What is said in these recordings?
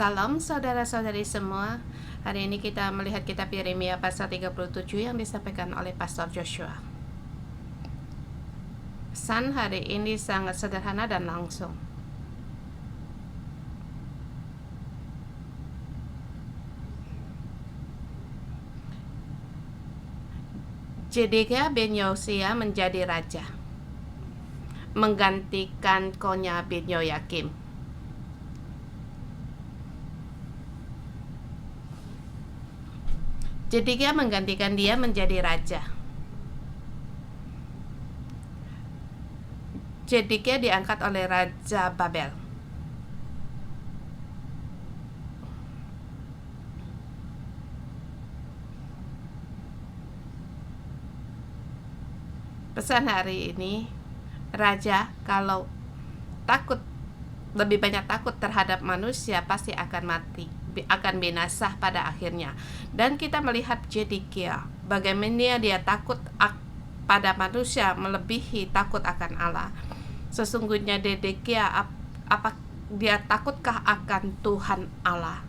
Salam saudara-saudari semua. Hari ini kita melihat kitab Yeremia pasal 37 yang disampaikan oleh Pastor Joshua. Pesan hari ini sangat sederhana dan langsung. Jedekia bin Yosia menjadi raja, menggantikan Konya bin Yoyakim. Jedekia menggantikan dia menjadi raja. Jedekia diangkat oleh Raja Babel. Pesan hari ini, raja kalau lebih banyak takut terhadap manusia pasti akan mati, akan binasa pada akhirnya. Dan kita melihat Jedekia, bagaimana dia takut pada manusia melebihi takut akan Allah. Sesungguhnya Jedekia, apa dia takutkah akan Tuhan Allah?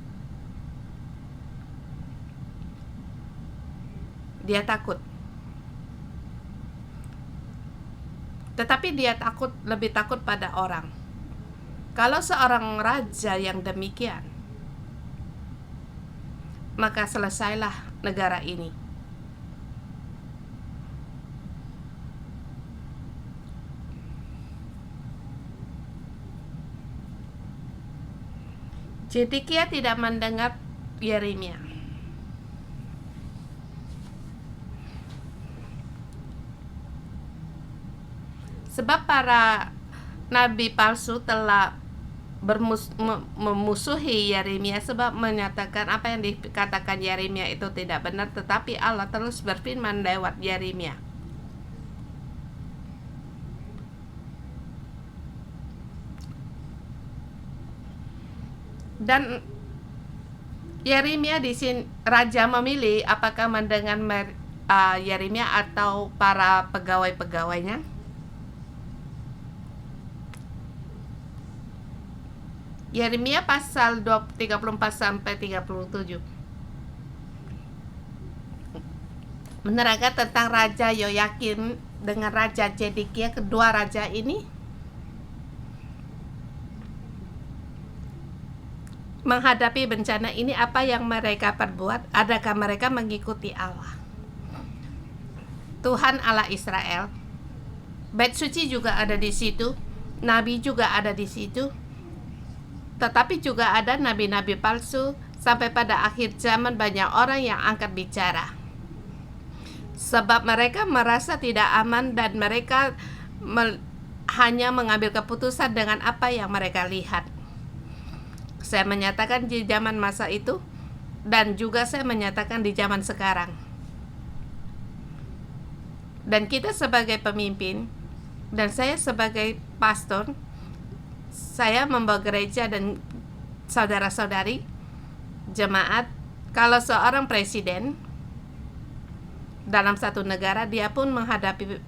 Dia takut. Tetapi dia lebih takut pada orang. Kalau seorang raja yang demikian, maka selesailah negara ini. Jedekia tidak mendengar Yeremia. Sebab para nabi palsu telah memusuhi Yeremia, sebab menyatakan apa yang dikatakan Yeremia itu tidak benar, tetapi Allah terus berfirman lewat Yeremia. Dan Yeremia di sini raja memilih apakah mendengar Yeremia atau para pegawai-pegawainya. Yeremia pasal 34 sampai 37 menerangkan tentang Raja Yoyakim dengan Raja Jedekia. Kedua raja ini menghadapi bencana ini, apa yang mereka perbuat? Adakah mereka mengikuti Allah, Tuhan Allah Israel? Bait suci juga ada di situ, nabi juga ada di situ. Tetapi juga ada nabi-nabi palsu. Sampai pada akhir zaman banyak orang yang angkat bicara, sebab mereka merasa tidak aman dan mereka hanya mengambil keputusan dengan apa yang mereka lihat. Saya menyatakan di zaman masa itu, dan juga saya menyatakan di zaman sekarang. Dan kita sebagai pemimpin, dan saya sebagai pastor, saya membawa gereja dan saudara-saudari jemaat. Kalau seorang presiden dalam satu negara, dia pun menghadapi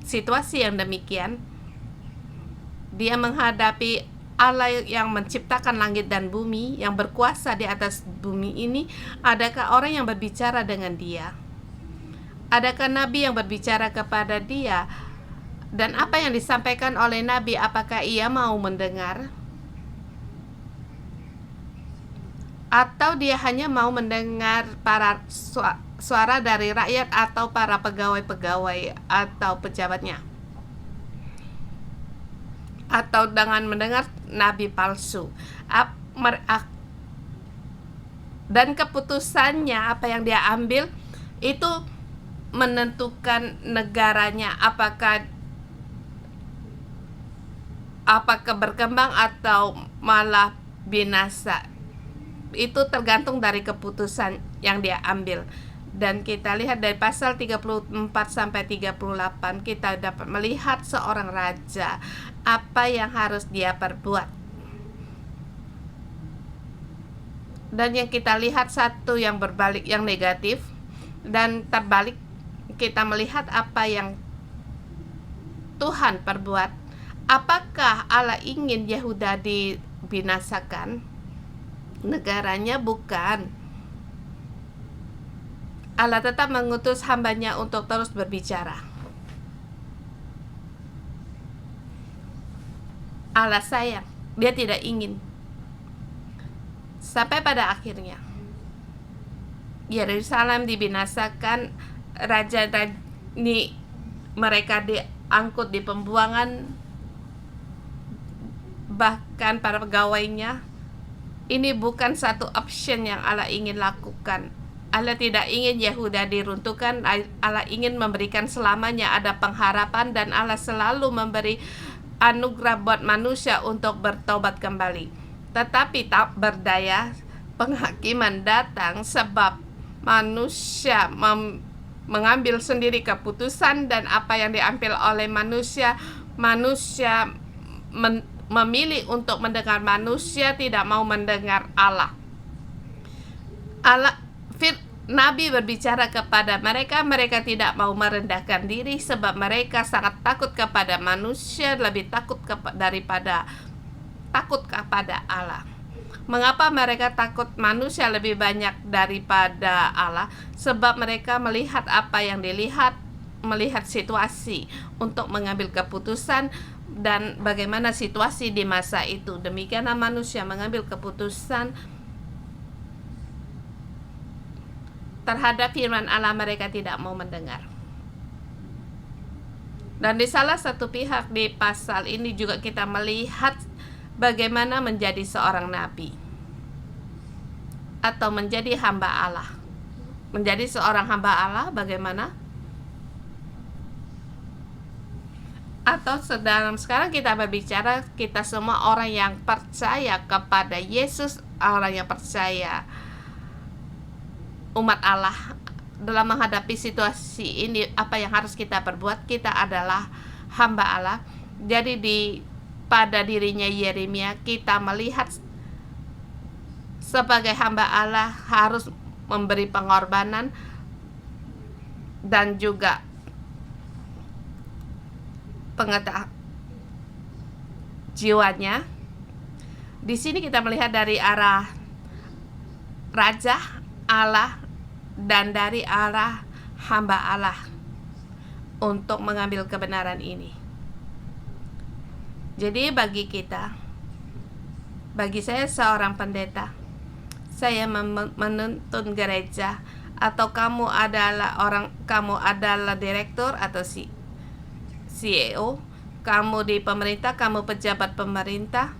situasi yang demikian. Dia menghadapi Allah yang menciptakan langit dan bumi, yang berkuasa di atas bumi ini. Adakah orang yang berbicara dengan dia? Adakah nabi yang berbicara kepada dia? Dan apa yang disampaikan oleh nabi, apakah ia mau mendengar? Atau dia hanya mau mendengar para suara dari rakyat atau para pegawai-pegawai atau pejabatnya? Atau dengan mendengar nabi palsu? Dan keputusannya, apa yang dia ambil, itu menentukan negaranya apakah berkembang atau malah binasa. Itu tergantung dari keputusan yang dia ambil. Dan kita lihat dari pasal 34 sampai 38, kita dapat melihat seorang raja, apa yang harus dia perbuat. Dan yang kita lihat satu yang berbalik, yang negatif, dan terbalik kita melihat apa yang Tuhan perbuat. Apakah Allah ingin Yehuda dibinasakan? negaranya, bukan. Allah tetap mengutus hambanya untuk terus berbicara. Allah sayang, dia tidak ingin. Sampai pada akhirnya Yerusalem dibinasakan, mereka diangkut di pembuangan, bahkan para pegawainya. Ini bukan satu option yang Allah ingin lakukan. Allah tidak ingin Yehuda diruntuhkan. Allah ingin memberikan selamanya ada pengharapan, dan Allah selalu memberi anugerah buat manusia untuk bertobat kembali. Tetapi tak berdaya, penghakiman datang sebab manusia mengambil sendiri keputusan, dan apa yang diambil oleh manusia memilih untuk mendengar manusia, tidak mau mendengar Allah. Nabi berbicara kepada mereka, mereka tidak mau merendahkan diri sebab mereka sangat takut kepada manusia, lebih takut daripada takut kepada Allah. Mengapa mereka takut manusia lebih banyak daripada Allah? Sebab mereka melihat apa yang dilihat, melihat situasi untuk mengambil keputusan dan bagaimana situasi di masa itu. Demikianlah manusia mengambil keputusan terhadap firman Allah, mereka tidak mau mendengar. Dan di salah satu pihak di pasal ini juga kita melihat bagaimana menjadi seorang nabi atau menjadi hamba Allah. Menjadi seorang hamba Allah bagaimana? Atau sekarang kita berbicara, kita semua orang yang percaya kepada Yesus, orang yang percaya umat Allah, dalam menghadapi situasi ini, apa yang harus kita perbuat? Kita adalah hamba Allah. Jadi pada dirinya Yeremia, kita melihat sebagai hamba Allah harus memberi pengorbanan dan juga jiwanya. Di sini kita melihat dari arah raja Allah dan dari arah hamba Allah untuk mengambil kebenaran ini. Jadi bagi saya seorang pendeta, saya menuntun gereja, atau kamu adalah direktur atau CEO, kamu di pemerintah, kamu pejabat pemerintah,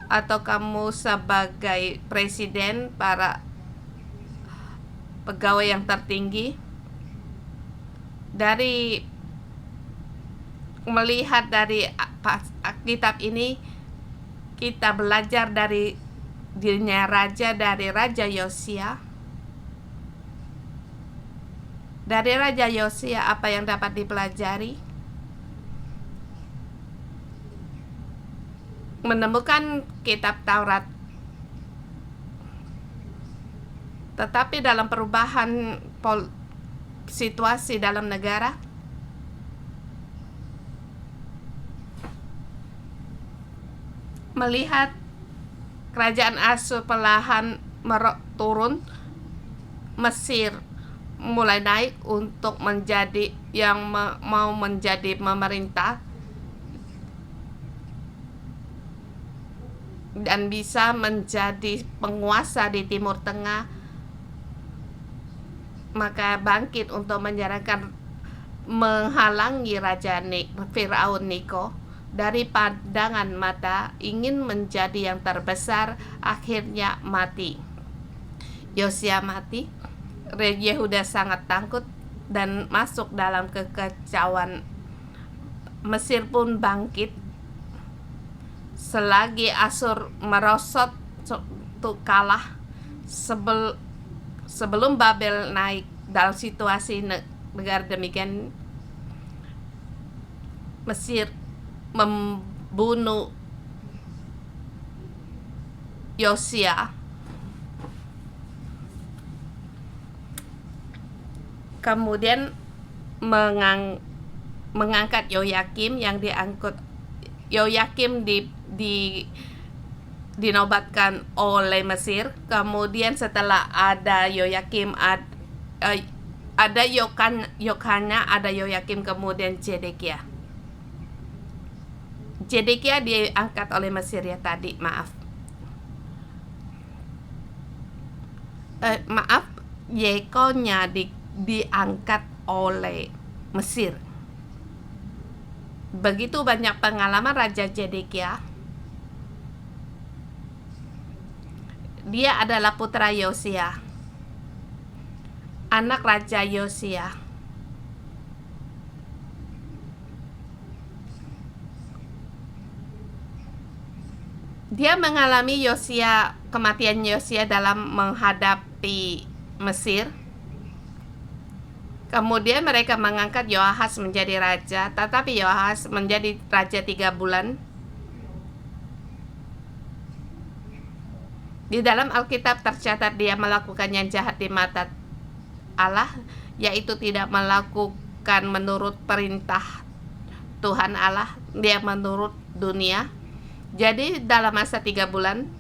atau kamu sebagai presiden, para pegawai yang tertinggi. Dari melihat dari kitab ini, kita belajar dari dirinya dari Raja Yosia. Dari Raja Yosia apa yang dapat dipelajari? Menemukan kitab Taurat. Tetapi dalam perubahan situasi dalam negara, melihat kerajaan Asyur perlahan turun, Mesir mulai naik untuk menjadi yang mau menjadi pemerintah dan bisa menjadi penguasa di Timur Tengah. Maka bangkit untuk menghalangi Raja Firaun Neko. Dari pandangan mata ingin menjadi yang terbesar, akhirnya mati. Yosia mati. Yehuda sangat takut dan masuk dalam kekacauan. Mesir pun bangkit. Selagi Asyur merosot kalah, sebelum Babel naik, dalam situasi negara demikian, Mesir membunuh Yosia. Kemudian mengangkat Yoyakim, yang diangkut Yoyakim dinobatkan oleh Mesir. Kemudian setelah ada Yoyakim, ada Yokhana, ada Yoyakim, kemudian Zedekia. Zedekia diangkat oleh Mesir ya tadi, maaf. Yekonya diangkat oleh Mesir. Begitu banyak pengalaman Raja Zedekia. Dia adalah putra Yosia, anak Raja Yosia. Dia mengalami kematian Yosia dalam menghadapi Mesir. Kemudian mereka mengangkat Yoahas menjadi raja, tetapi Yoahas menjadi raja 3 bulan. Di dalam Alkitab tercatat dia melakukan yang jahat di mata Allah, yaitu tidak melakukan menurut perintah Tuhan Allah, dia menurut dunia. Jadi dalam masa 3 bulan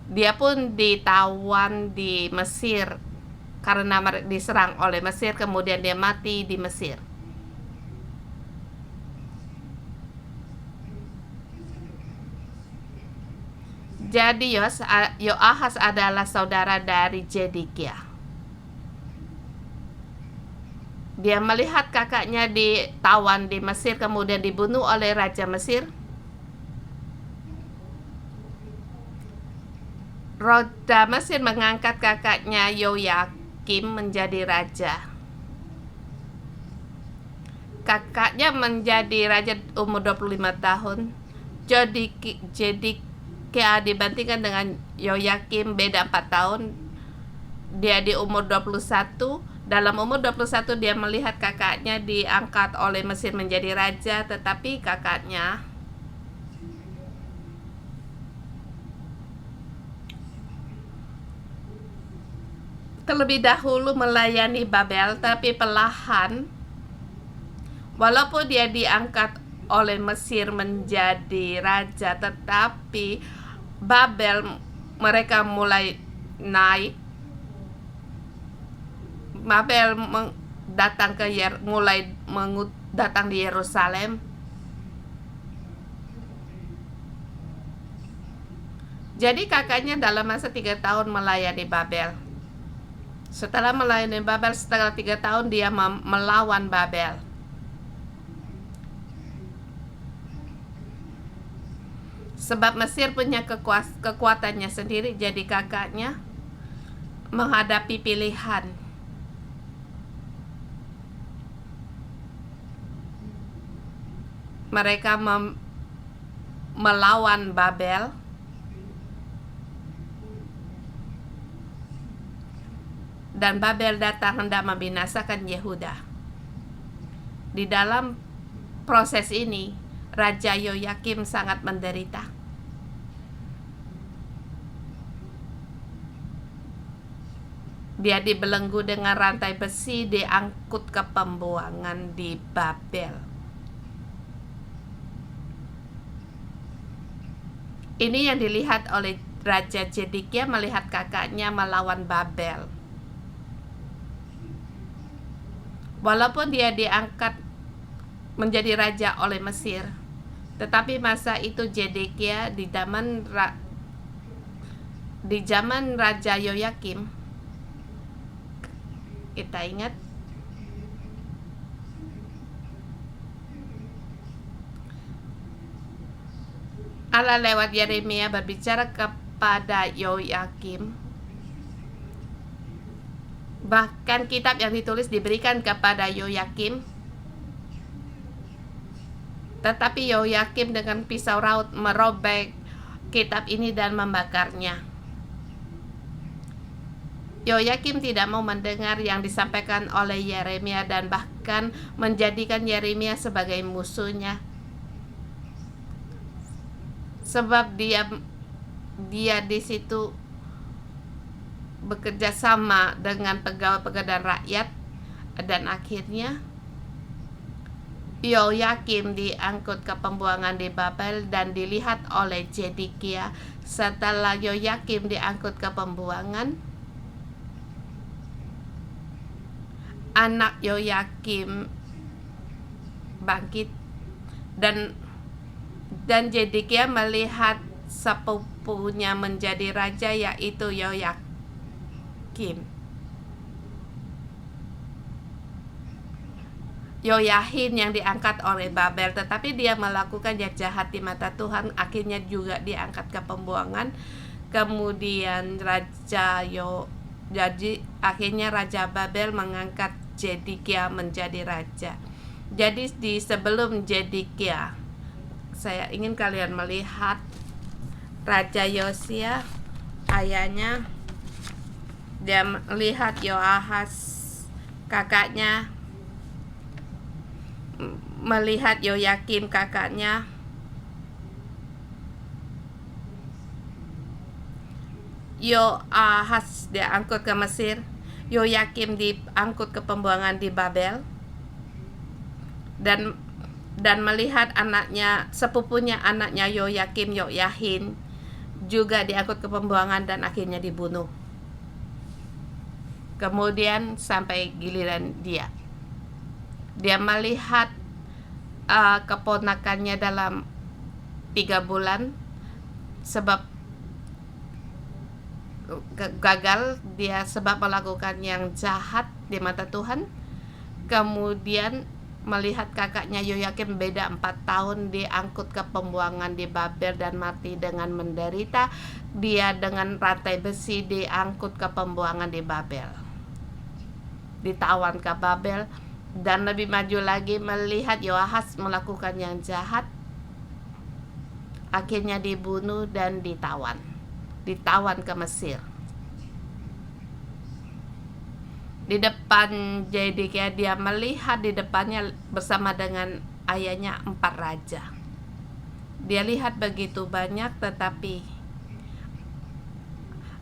dia pun ditawan di Mesir karena diserang oleh Mesir, kemudian dia mati di Mesir. Jadi Yoahas adalah saudara dari Zedekia. Dia melihat kakaknya ditawan di Mesir, kemudian dibunuh oleh Raja Mesir. Raja Mesir mengangkat kakaknya Yoyakim menjadi raja. Kakaknya menjadi raja umur 25 tahun. Zedekia dibandingkan dengan Yoyakim beda 4 tahun. Dia di umur 21. Dalam umur 21 dia melihat kakaknya diangkat oleh Mesir menjadi raja, tetapi kakaknya terlebih dahulu melayani Babel, tapi perlahan, walaupun dia diangkat oleh Mesir menjadi raja, tetapi Babel mereka mulai naik. Babel datang datang di Yerusalem. Jadi kakaknya dalam masa 3 tahun melayani Babel. Setelah melayani Babel, setelah 3 tahun dia melawan Babel. Sebab Mesir punya kekuatannya sendiri, jadi kakaknya menghadapi pilihan. Mereka melawan Babel, dan Babel datang hendak membinasakan Yehuda. Di dalam proses ini, Raja Yoyakim sangat menderita. Dia dibelenggu dengan rantai besi, diangkut ke pembuangan di Babel. Ini yang dilihat oleh Raja Zedekia melihat kakaknya melawan Babel. Walaupun dia diangkat menjadi raja oleh Mesir, tetapi masa itu Zedekia di zaman Raja Yoyakim, kita ingat Allah lewat Yeremia berbicara kepada Yoyakim. Bahkan kitab yang ditulis diberikan kepada Yoyakim. Tetapi Yoyakim dengan pisau raut merobek kitab ini dan membakarnya. Yoyakim tidak mau mendengar yang disampaikan oleh Yeremia dan bahkan menjadikan Yeremia sebagai musuhnya. Sebab dia di situ bekerja sama dengan pegawai-pegawai dan rakyat, dan akhirnya Yoyakim diangkut ke pembuangan di Babel dan dilihat oleh Zedekia. Setelah Yoyakim diangkut ke pembuangan, anak Yoyakim bangkit dan Zedekia melihat sepupunya menjadi raja, yaitu Yoyakim. Yoyahin yang diangkat oleh Babel, tetapi dia melakukan yang jahat di mata Tuhan, akhirnya juga diangkat ke pembuangan. Kemudian jadi akhirnya Raja Babel mengangkat Zedekia menjadi raja. Jadi di sebelum Zedekia, saya ingin kalian melihat Raja Yosia, ayahnya. Dia melihat Yoahas, kakaknya, melihat Yoyakim, kakaknya. Yoahas diangkut ke Mesir, Yoyakim diangkut ke pembuangan di Babel, dan melihat anaknya, sepupunya anaknya Yoyakim, Yoyahin, juga diangkut ke pembuangan dan akhirnya dibunuh. Kemudian sampai giliran dia melihat keponakannya dalam 3 bulan, sebab gagal dia sebab melakukan yang jahat di mata Tuhan. Kemudian melihat kakaknya Yoyakim beda 4 tahun, diangkut ke pembuangan di Babel dan mati dengan menderita. Dia dengan rantai besi diangkut ke pembuangan di Babel, ditawan ke Babel. Dan lebih maju lagi, melihat Yoahas melakukan yang jahat, akhirnya dibunuh dan ditawan ke Mesir. Di depan Zedekia, dia melihat di depannya bersama dengan ayahnya 4 raja. Dia lihat begitu banyak, tetapi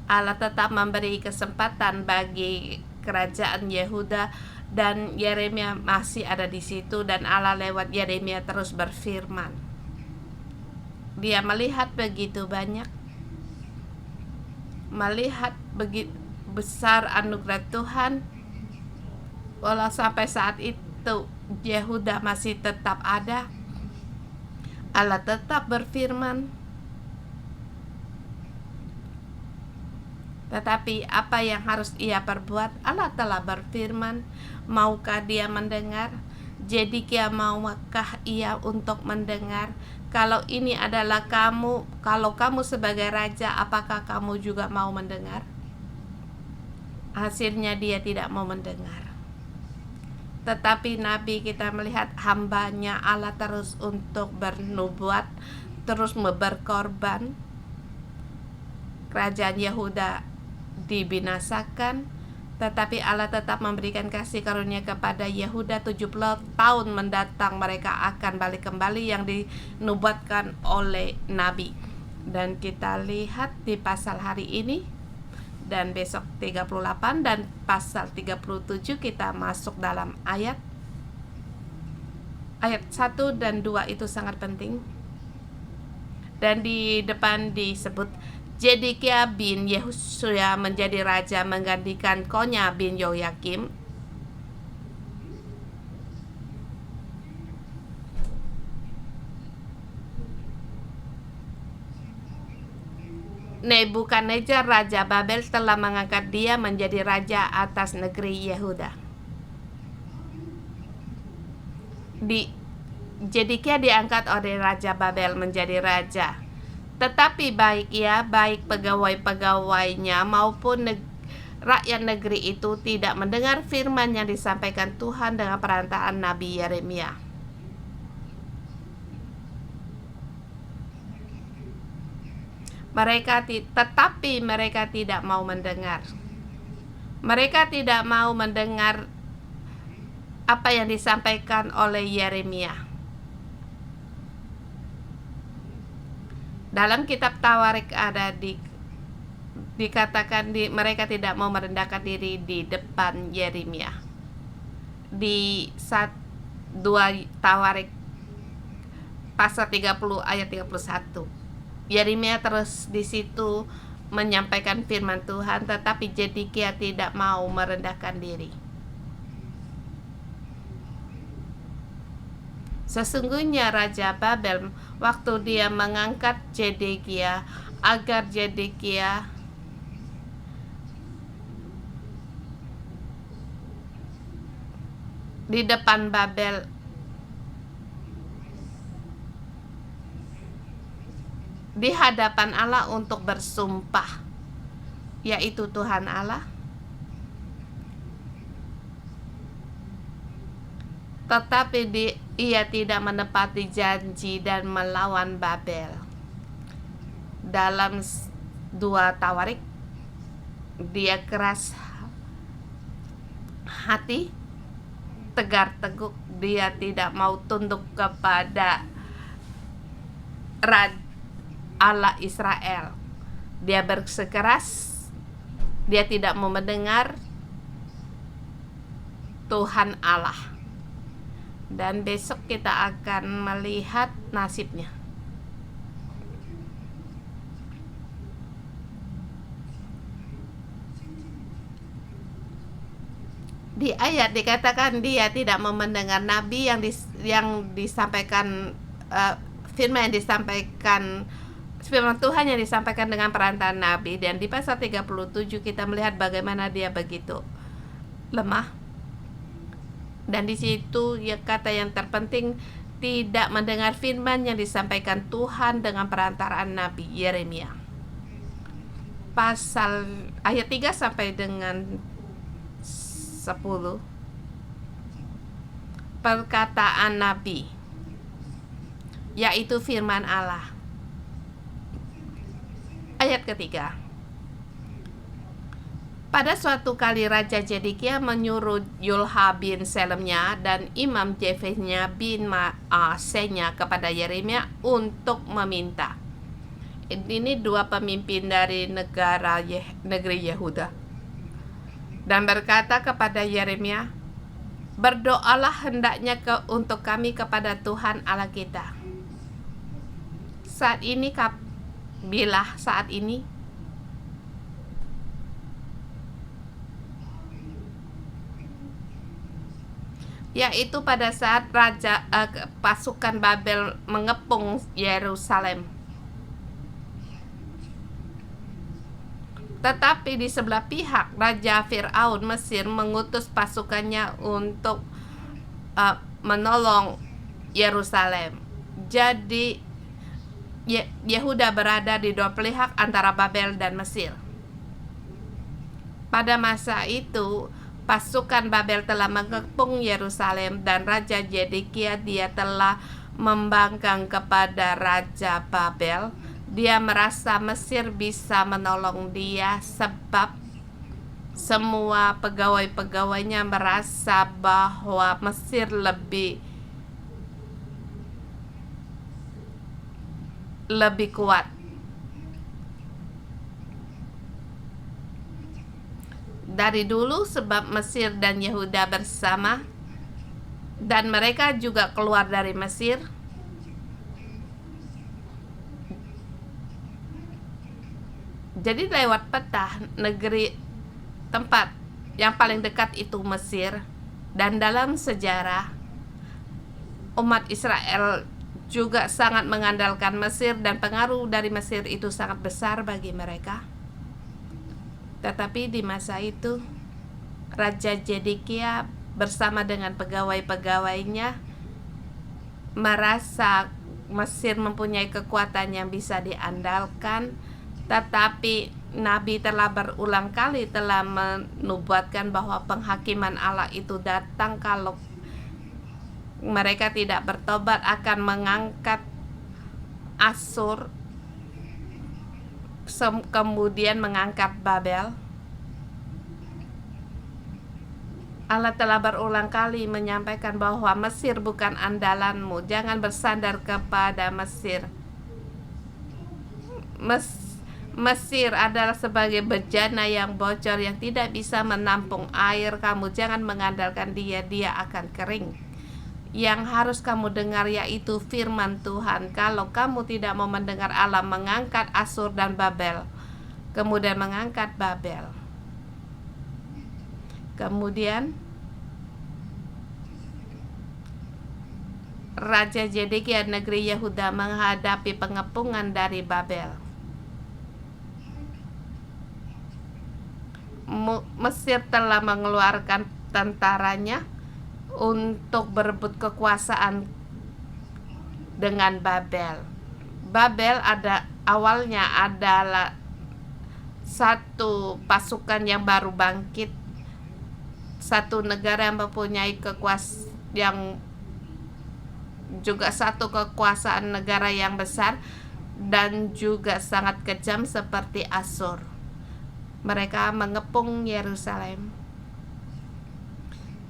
Allah tetap memberi kesempatan bagi kerajaan Yehuda, dan Yeremia masih ada di situ, dan Allah lewat Yeremia terus berfirman. Dia melihat begitu banyak, melihat begitu besar anugerah Tuhan, walau sampai saat itu Yehuda masih tetap ada. Allah tetap berfirman. Tetapi apa yang harus ia perbuat? Allah telah berfirman. Maukah dia mendengar? Zedekia, maukah ia untuk mendengar? Kalau ini adalah kamu, kalau kamu sebagai raja, apakah kamu juga mau mendengar? Hasilnya dia tidak mau mendengar. Tetapi Nabi, kita melihat hambanya Allah terus untuk bernubuat, terus berkorban. Kerajaan Yehuda dibinasakan, tetapi Allah tetap memberikan kasih karunia kepada Yehuda. 70 tahun mendatang mereka akan balik kembali, yang dinubuatkan oleh Nabi. Dan kita lihat di pasal hari ini dan besok 38 dan pasal 37, kita masuk dalam ayat 1 dan 2 itu sangat penting. Dan di depan disebut Zedekia bin Yehosya menjadi raja menggantikan Konya bin Yoyakim. Nebukadnezar raja Babel telah mengangkat dia menjadi raja atas negeri Yehuda. Zedekia diangkat oleh raja Babel menjadi raja. Tetapi baik pegawai-pegawainya maupun rakyat negeri itu tidak mendengar firman yang disampaikan Tuhan dengan perantaraan Nabi Yeremia. Tetapi mereka tidak mau mendengar. Mereka tidak mau mendengar apa yang disampaikan oleh Yeremia. Dalam kitab Tawarik ada dikatakan mereka tidak mau merendahkan diri di depan Yeremia. Di 2 Tawarik pasal 30 ayat 31. Yeremia terus di situ menyampaikan firman Tuhan, tetapi Zedekia tidak mau merendahkan diri. Sesungguhnya Raja Babel waktu dia mengangkat Zedekia agar Zedekia di depan Babel di hadapan Allah untuk bersumpah, yaitu Tuhan Allah, tetapi ia tidak menepati janji dan melawan Babel. Dalam 2 Tawarik, dia keras hati, tegar teguk, dia tidak mau tunduk kepada Allah Israel. Dia bersikeras, dia tidak mau mendengar Tuhan Allah. Dan besok kita akan melihat nasibnya. Di ayat dikatakan dia tidak mau mendengar nabi yang disampaikan, firman yang disampaikan, firman Tuhan yang disampaikan dengan perantaraan nabi. Dan di pasal 37 kita melihat bagaimana dia begitu lemah. Dan di situ ya kata yang terpenting, tidak mendengar firman yang disampaikan Tuhan dengan perantaraan nabi Yeremia. Pasal ayat 3 sampai dengan 10, perkataan nabi, yaitu firman Allah. Ayat ketiga, pada suatu kali Raja Zedekia menyuruh Yulha bin Selemnya dan Imam Jefehnya bin Maasenya kepada Yeremia untuk meminta. Ini 2 pemimpin dari negeri Yehuda. Dan berkata kepada Yeremia, berdoalah hendaknya untuk kami kepada Tuhan Allah kita. Saat ini yaitu pada saat pasukan Babel mengepung Yerusalem. Tetapi di sebelah pihak, Raja Fir'aun Mesir mengutus pasukannya untuk menolong Yerusalem. Jadi Yehuda berada di 2 pihak antara Babel dan Mesir. Pada masa itu, pasukan Babel telah mengepung Yerusalem dan Raja Zedekia dia telah membangkang kepada Raja Babel. Dia merasa Mesir bisa menolong dia sebab semua pegawai-pegawainya merasa bahwa Mesir lebih kuat. Dari dulu sebab Mesir dan Yehuda bersama dan mereka juga keluar dari Mesir. Jadi lewat peta negeri tempat yang paling dekat itu Mesir. Dan dalam sejarah umat Israel juga sangat mengandalkan Mesir dan pengaruh dari Mesir itu sangat besar bagi mereka. Tetapi di masa itu Raja Zedekia bersama dengan pegawai-pegawainya merasa Mesir mempunyai kekuatan yang bisa diandalkan. Tetapi Nabi telah berulang kali telah menubuatkan bahwa penghakiman Allah itu datang kalau mereka tidak bertobat, akan mengangkat Asyur, kemudian mengangkat Babel. Allah telah berulang kali menyampaikan bahwa Mesir bukan andalanmu, jangan bersandar kepada Mesir. Mesir adalah sebagai bejana yang bocor yang tidak bisa menampung air. Kamu jangan mengandalkan dia akan kering. yang harus kamu dengar, yaitu firman Tuhan. Kalau kamu tidak mau mendengar, Allah mengangkat Asyur dan Babel, kemudian mengangkat Babel. Kemudian Raja Zedekia negeri Yehuda menghadapi pengepungan dari Babel. Mesir telah mengeluarkan tentaranya untuk berebut kekuasaan dengan Babel. Babel awalnya adalah satu pasukan yang baru bangkit, satu negara yang mempunyai yang juga satu kekuasaan negara yang besar dan juga sangat kejam seperti Asyur. Mereka mengepung Yerusalem.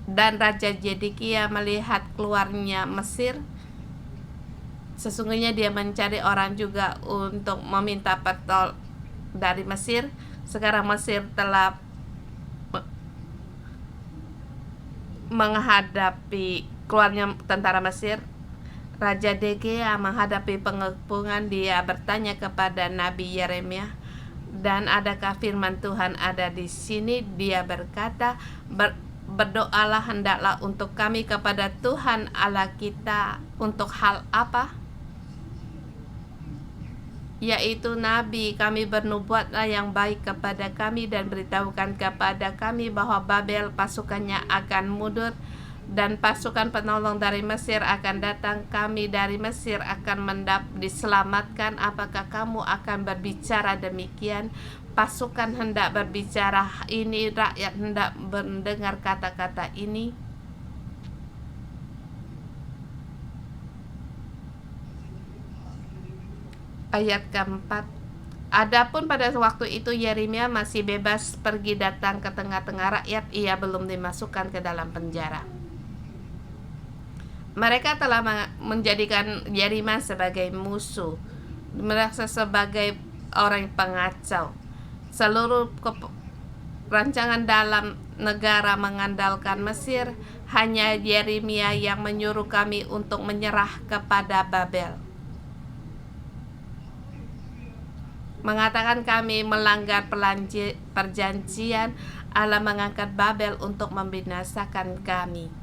Dan Raja Zedekia melihat keluarnya Mesir. Sesungguhnya dia mencari orang juga untuk meminta petol dari Mesir. Sekarang Mesir telah menghadapi keluarnya tentara Mesir. Raja Zedekia menghadapi pengepungan. Dia bertanya kepada Nabi Yeremia, dan adakah firman Tuhan ada di sini? Dia berkata, berdoalah hendaklah untuk kami kepada Tuhan Allah kita. Untuk hal apa? Yaitu Nabi, kami bernubuatlah yang baik kepada kami dan beritahukan kepada kami bahwa Babel pasukannya akan mundur dan pasukan penolong dari Mesir akan datang. Kami dari Mesir akan diselamatkan. Apakah kamu akan berbicara demikian? Pasukan hendak berbicara ini, rakyat hendak mendengar kata-kata ini. Ayat keempat. Adapun pada waktu itu Yeremia masih bebas pergi datang ke tengah-tengah rakyat. Ia belum dimasukkan ke dalam penjara. Mereka telah menjadikan Yeremia sebagai musuh, merasa sebagai orang pengacau. Seluruh rancangan dalam negara mengandalkan Mesir. Hanya Yeremia yang menyuruh kami untuk menyerah kepada Babel. Mengatakan kami melanggar perjanjian. Allah mengangkat Babel untuk membinasakan kami.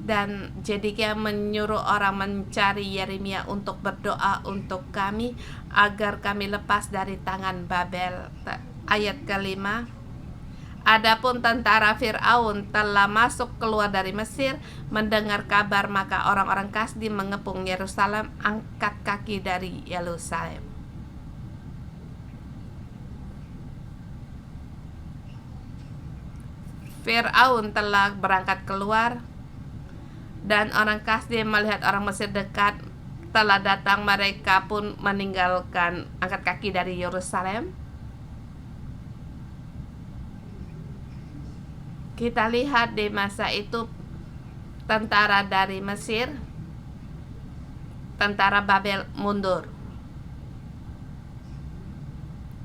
Dan Zedekia menyuruh orang mencari Yeremia untuk berdoa untuk kami agar kami lepas dari tangan Babel. Ayat kelima. Adapun tentara Fir'aun telah masuk keluar dari Mesir, mendengar kabar, maka orang-orang Kasdim mengepung Yerusalem, angkat kaki dari Yerusalem. Fir'aun telah berangkat keluar, dan orang Kasdim melihat orang Mesir dekat telah datang. Mereka pun meninggalkan, angkat kaki dari Yerusalem. Kita lihat di masa itu tentara dari Mesir, tentara Babel mundur.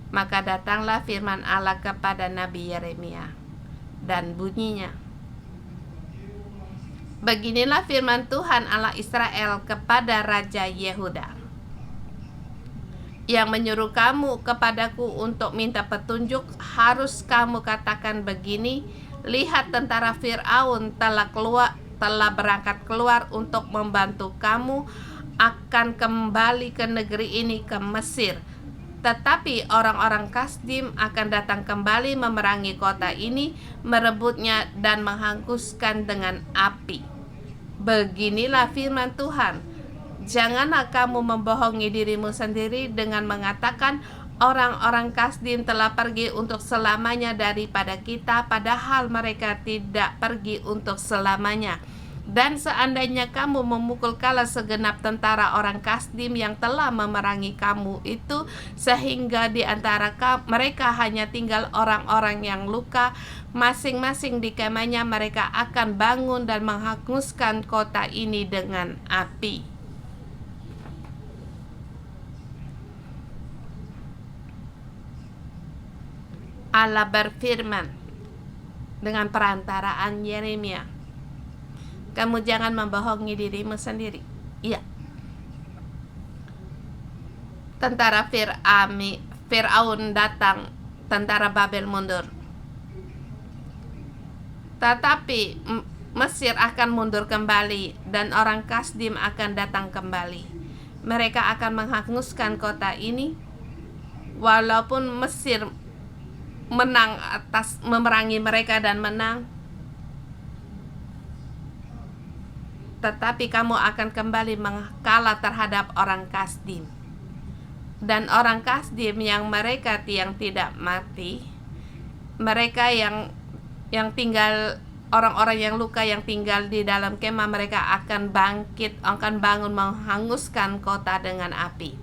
Maka datanglah firman Allah kepada Nabi Yeremia, dan bunyinya, beginilah firman Tuhan Allah Israel kepada Raja Yehuda, yang menyuruh kamu kepadaku untuk minta petunjuk. Harus kamu katakan begini, lihat tentara Fir'aun telah berangkat keluar untuk membantu kamu, akan kembali ke negeri ini, ke Mesir. Tetapi orang-orang Kasdim akan datang kembali memerangi kota ini, merebutnya dan menghanguskan dengan api. Beginilah firman Tuhan, janganlah kamu membohongi dirimu sendiri dengan mengatakan, orang-orang Kasdim telah pergi untuk selamanya daripada kita, padahal mereka tidak pergi untuk selamanya. Dan seandainya kamu memukul kala segenap tentara orang Kasdim yang telah memerangi kamu itu, sehingga di antara mereka hanya tinggal orang-orang yang luka, masing-masing di kemahnya, mereka akan bangun dan menghanguskan kota ini dengan api. Allah berfirman dengan perantaraan Yeremia, Kamu jangan membohongi dirimu sendiri. Iya. Tentara Firaun datang, tentara Babel mundur. Tetapi Mesir akan mundur kembali dan orang Kasdim akan datang kembali. Mereka akan menghanguskan kota ini walaupun Mesir menang memerangi mereka dan menang. Tetapi kamu akan kembali kalah terhadap orang Kasdim. Dan orang Kasdim yang mereka yang tidak mati, mereka yang tinggal, orang-orang yang luka yang tinggal di dalam kemah, mereka akan bangkit, akan bangun menghanguskan kota dengan api.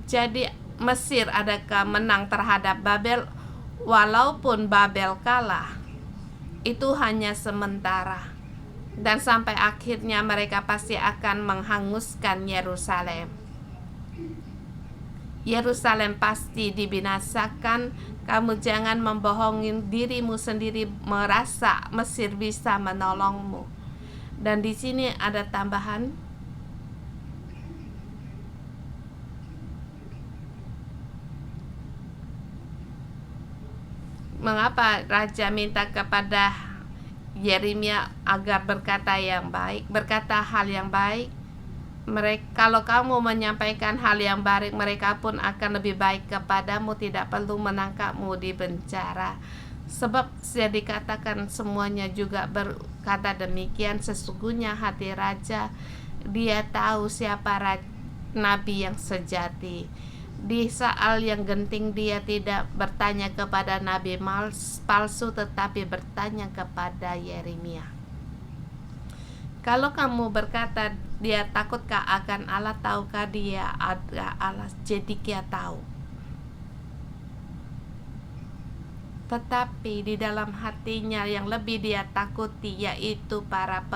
Jadi Mesir adakah menang terhadap Babel? Walaupun Babel kalah, itu hanya sementara. Dan sampai akhirnya mereka pasti akan menghanguskan Yerusalem. Yerusalem pasti dibinasakan. Kamu jangan membohongi dirimu sendiri merasa Mesir bisa menolongmu. Dan di sini ada tambahan. Mengapa raja minta kepada Yeremia agar berkata hal yang baik? Kalau kamu menyampaikan hal yang baik, mereka pun akan lebih baik kepadamu, tidak perlu menangkapmu di penjara. Sebab sudah dikatakan semuanya juga berkata demikian, sesungguhnya hati raja, dia tahu siapa nabi yang sejati. Di soal yang genting dia tidak bertanya kepada nabi palsu, tetapi bertanya kepada Yeremia. Kalau kamu berkata dia takutkah akan Allah, tahukah dia ada Allah? Zedekia tahu. Tetapi di dalam hatinya yang lebih dia takuti yaitu para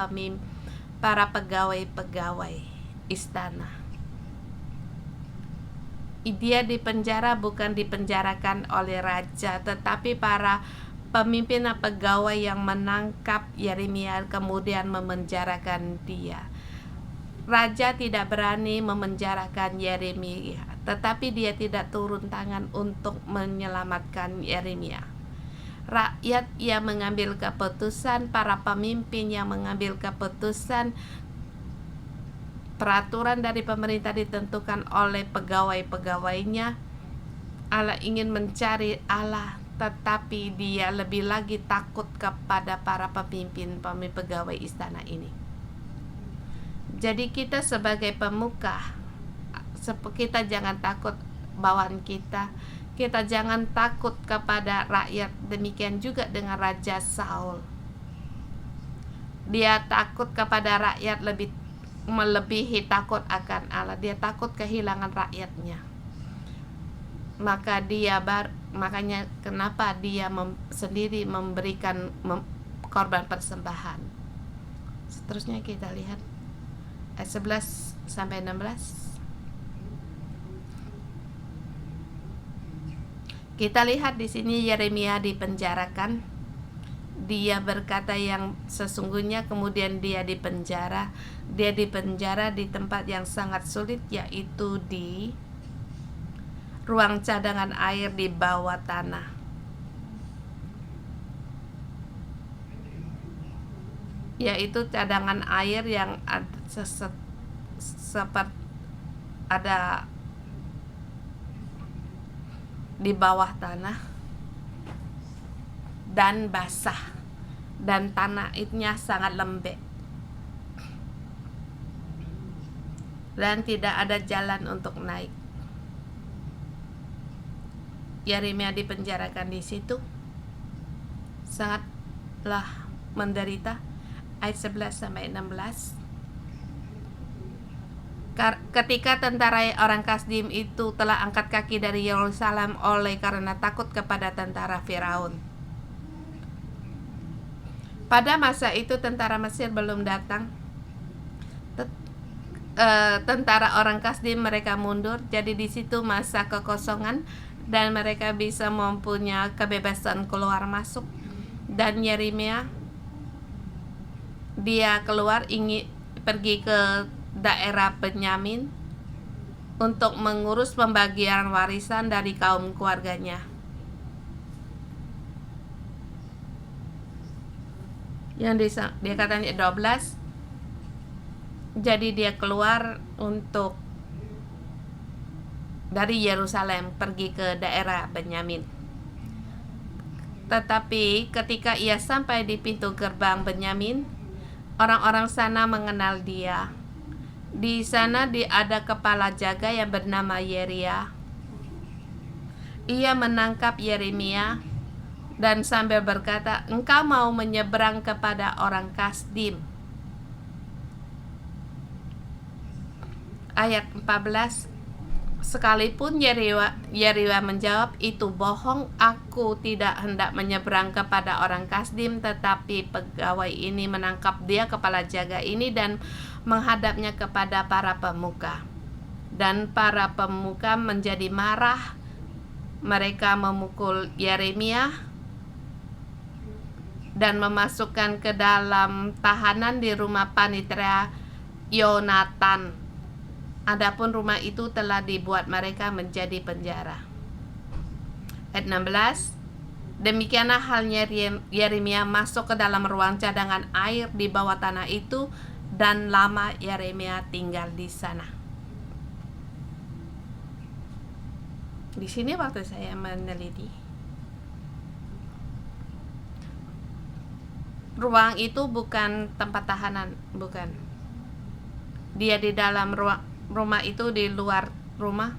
pegawai-pegawai istana. Dia dipenjara bukan dipenjarakan oleh raja, tetapi para pemimpin pegawai yang menangkap Yeremia kemudian memenjarakan dia. Raja tidak berani memenjarakan Yeremia, tetapi dia tidak turun tangan untuk menyelamatkan Yeremia. Rakyat yang mengambil keputusan, para pemimpin yang mengambil keputusan, peraturan dari pemerintah ditentukan oleh pegawai-pegawainya. Allah ingin mencari Allah, tetapi dia lebih lagi takut kepada para pemimpin pegawai istana ini. Jadi kita sebagai pemuka, kita jangan takut bawahan kita. Kita jangan takut kepada rakyat. Demikian juga dengan Raja Saul. Dia takut kepada rakyat melebihi takut akan Allah. Dia takut kehilangan rakyatnya. Makanya kenapa dia sendiri memberikan korban persembahan. Seterusnya kita lihat ayat 11 sampai 16. Kita lihat di sini Yeremia dipenjarakan. Dia berkata yang sesungguhnya, kemudian dia dipenjara. Dia dipenjara di tempat yang sangat sulit, yaitu di ruang cadangan air di bawah tanah. Yaitu cadangan air yang seperti ada di bawah tanah dan basah, dan tanahnya sangat lembek dan tidak ada jalan untuk naik. Yeremia dipenjarakan di situ, sangatlah menderita. Ayat 11 sampai 16. Ketika tentara orang Kasdim itu telah angkat kaki dari Yerusalem oleh karena takut kepada tentara Firaun. Pada masa itu tentara Mesir belum datang. Tentara orang Kasdim mereka mundur. Jadi di situ masa kekosongan dan mereka bisa mempunyai kebebasan keluar masuk. Dan Yeremia dia keluar ingin pergi ke daerah Benyamin untuk mengurus pembagian warisan dari kaum keluarganya. Yang dia katanya 12. Jadi dia keluar untuk dari Yerusalem pergi ke daerah Benyamin. Tetapi ketika ia sampai di pintu gerbang Benyamin, orang-orang sana mengenal dia. Di sana ada kepala jaga yang bernama Yeria. Ia menangkap Yeremia dan sambil berkata, "Engkau mau menyeberang kepada orang Kasdim." Ayat 14. Sekalipun Yeria menjawab, "Itu bohong, aku tidak hendak menyeberang kepada orang Kasdim." Tetapi pegawai ini menangkap dia, kepala jaga ini, dan menghadapnya kepada para pemuka. Dan para pemuka menjadi marah. Mereka memukul Yeremia dan memasukkan ke dalam tahanan di rumah panitera Yonatan. Adapun rumah itu telah dibuat mereka menjadi penjara. Ayat 16. Demikianlah halnya Yeremia masuk ke dalam ruang cadangan air di bawah tanah itu, dan lama Yeremia tinggal di sana. Di sini waktu saya meneliti, ruang itu bukan tempat tahanan, bukan. Dia di dalam rumah itu, di luar rumah.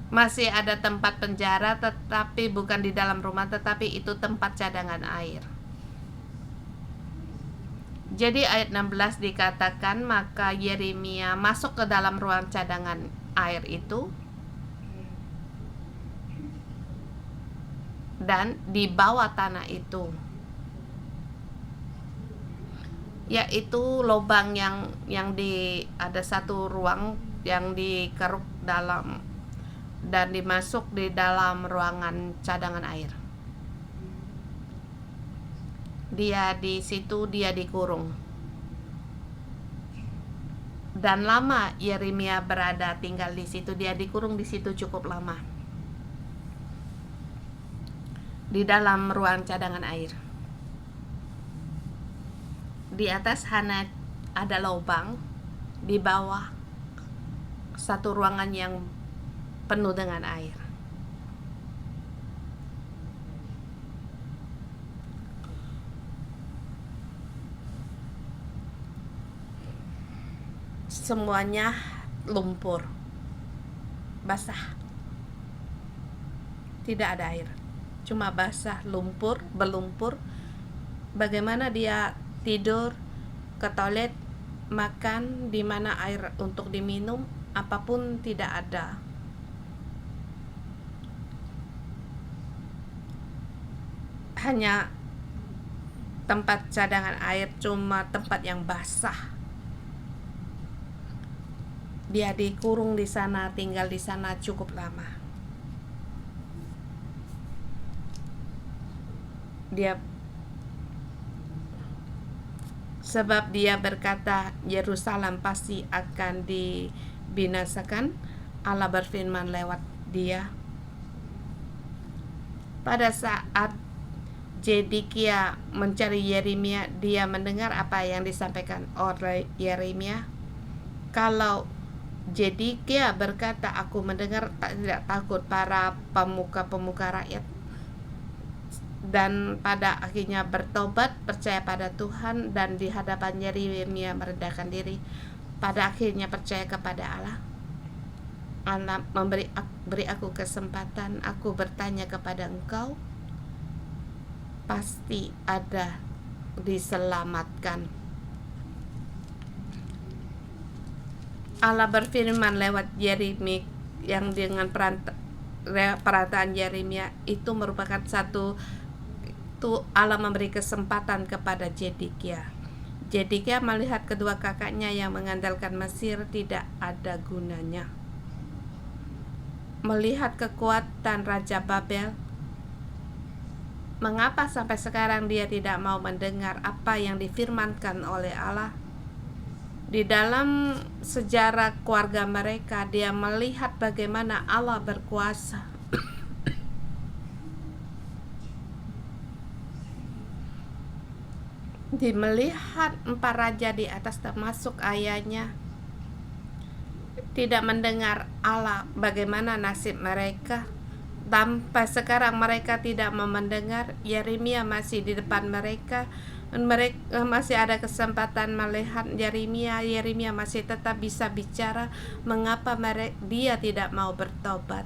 Masih ada tempat penjara, tetapi bukan di dalam rumah, tetapi itu tempat cadangan air. Jadi ayat 16 dikatakan, maka Yeremia masuk ke dalam ruang cadangan air itu, dan di bawah tanah itu, yaitu lubang yang ada satu ruang yang dikeruk dalam dan dimasuk di dalam ruangan cadangan air. Dia di situ, dia dikurung. Dan lama Yeremia berada tinggal di situ, dia dikurung di situ cukup lama, di dalam ruang cadangan air. Di atas hanya ada lubang, di bawah satu ruangan yang penuh dengan air. Semuanya lumpur, basah, tidak ada air, cuma basah, lumpur, berlumpur. Bagaimana dia tidur, ke toilet, makan, di mana air untuk diminum, apapun tidak ada. Hanya tempat cadangan air, cuma tempat yang basah. Dia dikurung di sana, tinggal di sana cukup lama. Sebab dia berkata, Yerusalem pasti akan dibinasakan. Allah berfirman lewat dia. Pada saat Zedekia mencari Yeremia, dia mendengar apa yang disampaikan oleh Yeremia. Kalau Zedekia berkata, "Aku mendengar tidak takut para pemuka-pemuka rakyat," dan pada akhirnya bertobat, percaya pada Tuhan, dan di hadapan Yeremia merendahkan diri, pada akhirnya percaya kepada Allah. Allah beri aku kesempatan, aku bertanya kepada engkau, pasti ada diselamatkan. Allah berfirman lewat Yeremia, yang dengan perantaraan Yeremia itu merupakan Allah memberi kesempatan kepada Zedekia. Zedekia melihat kedua kakaknya yang mengandalkan Mesir tidak ada gunanya. Melihat kekuatan Raja Babel Mengapa sampai sekarang dia tidak mau mendengar apa yang difirmankan oleh Allah? Di dalam sejarah keluarga mereka, dia melihat bagaimana Allah berkuasa. Dia melihat 4 raja di atas termasuk ayahnya. Tidak mendengar Allah bagaimana nasib mereka. Sampai sekarang mereka tidak mau mendengar. Yeremia masih di depan mereka. Mereka masih ada kesempatan melihat Yeremia. Yeremia masih tetap bisa bicara. Mengapa dia tidak mau bertobat?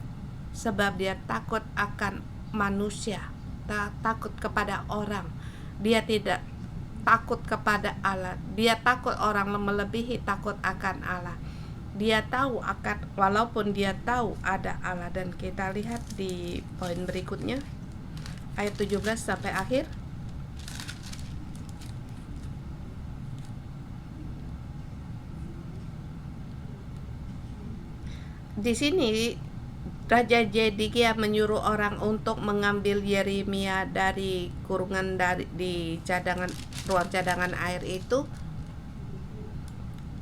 Sebab dia takut akan manusia, takut kepada orang. Dia tidak takut kepada Allah. Dia takut orang melebihi takut akan Allah. Dia tahu akan, walaupun dia tahu ada Allah. Dan kita lihat di poin berikutnya, ayat 17 sampai akhir. Di sini Raja Zedekia menyuruh orang untuk mengambil Yeremia dari kurungan di ruang cadangan air itu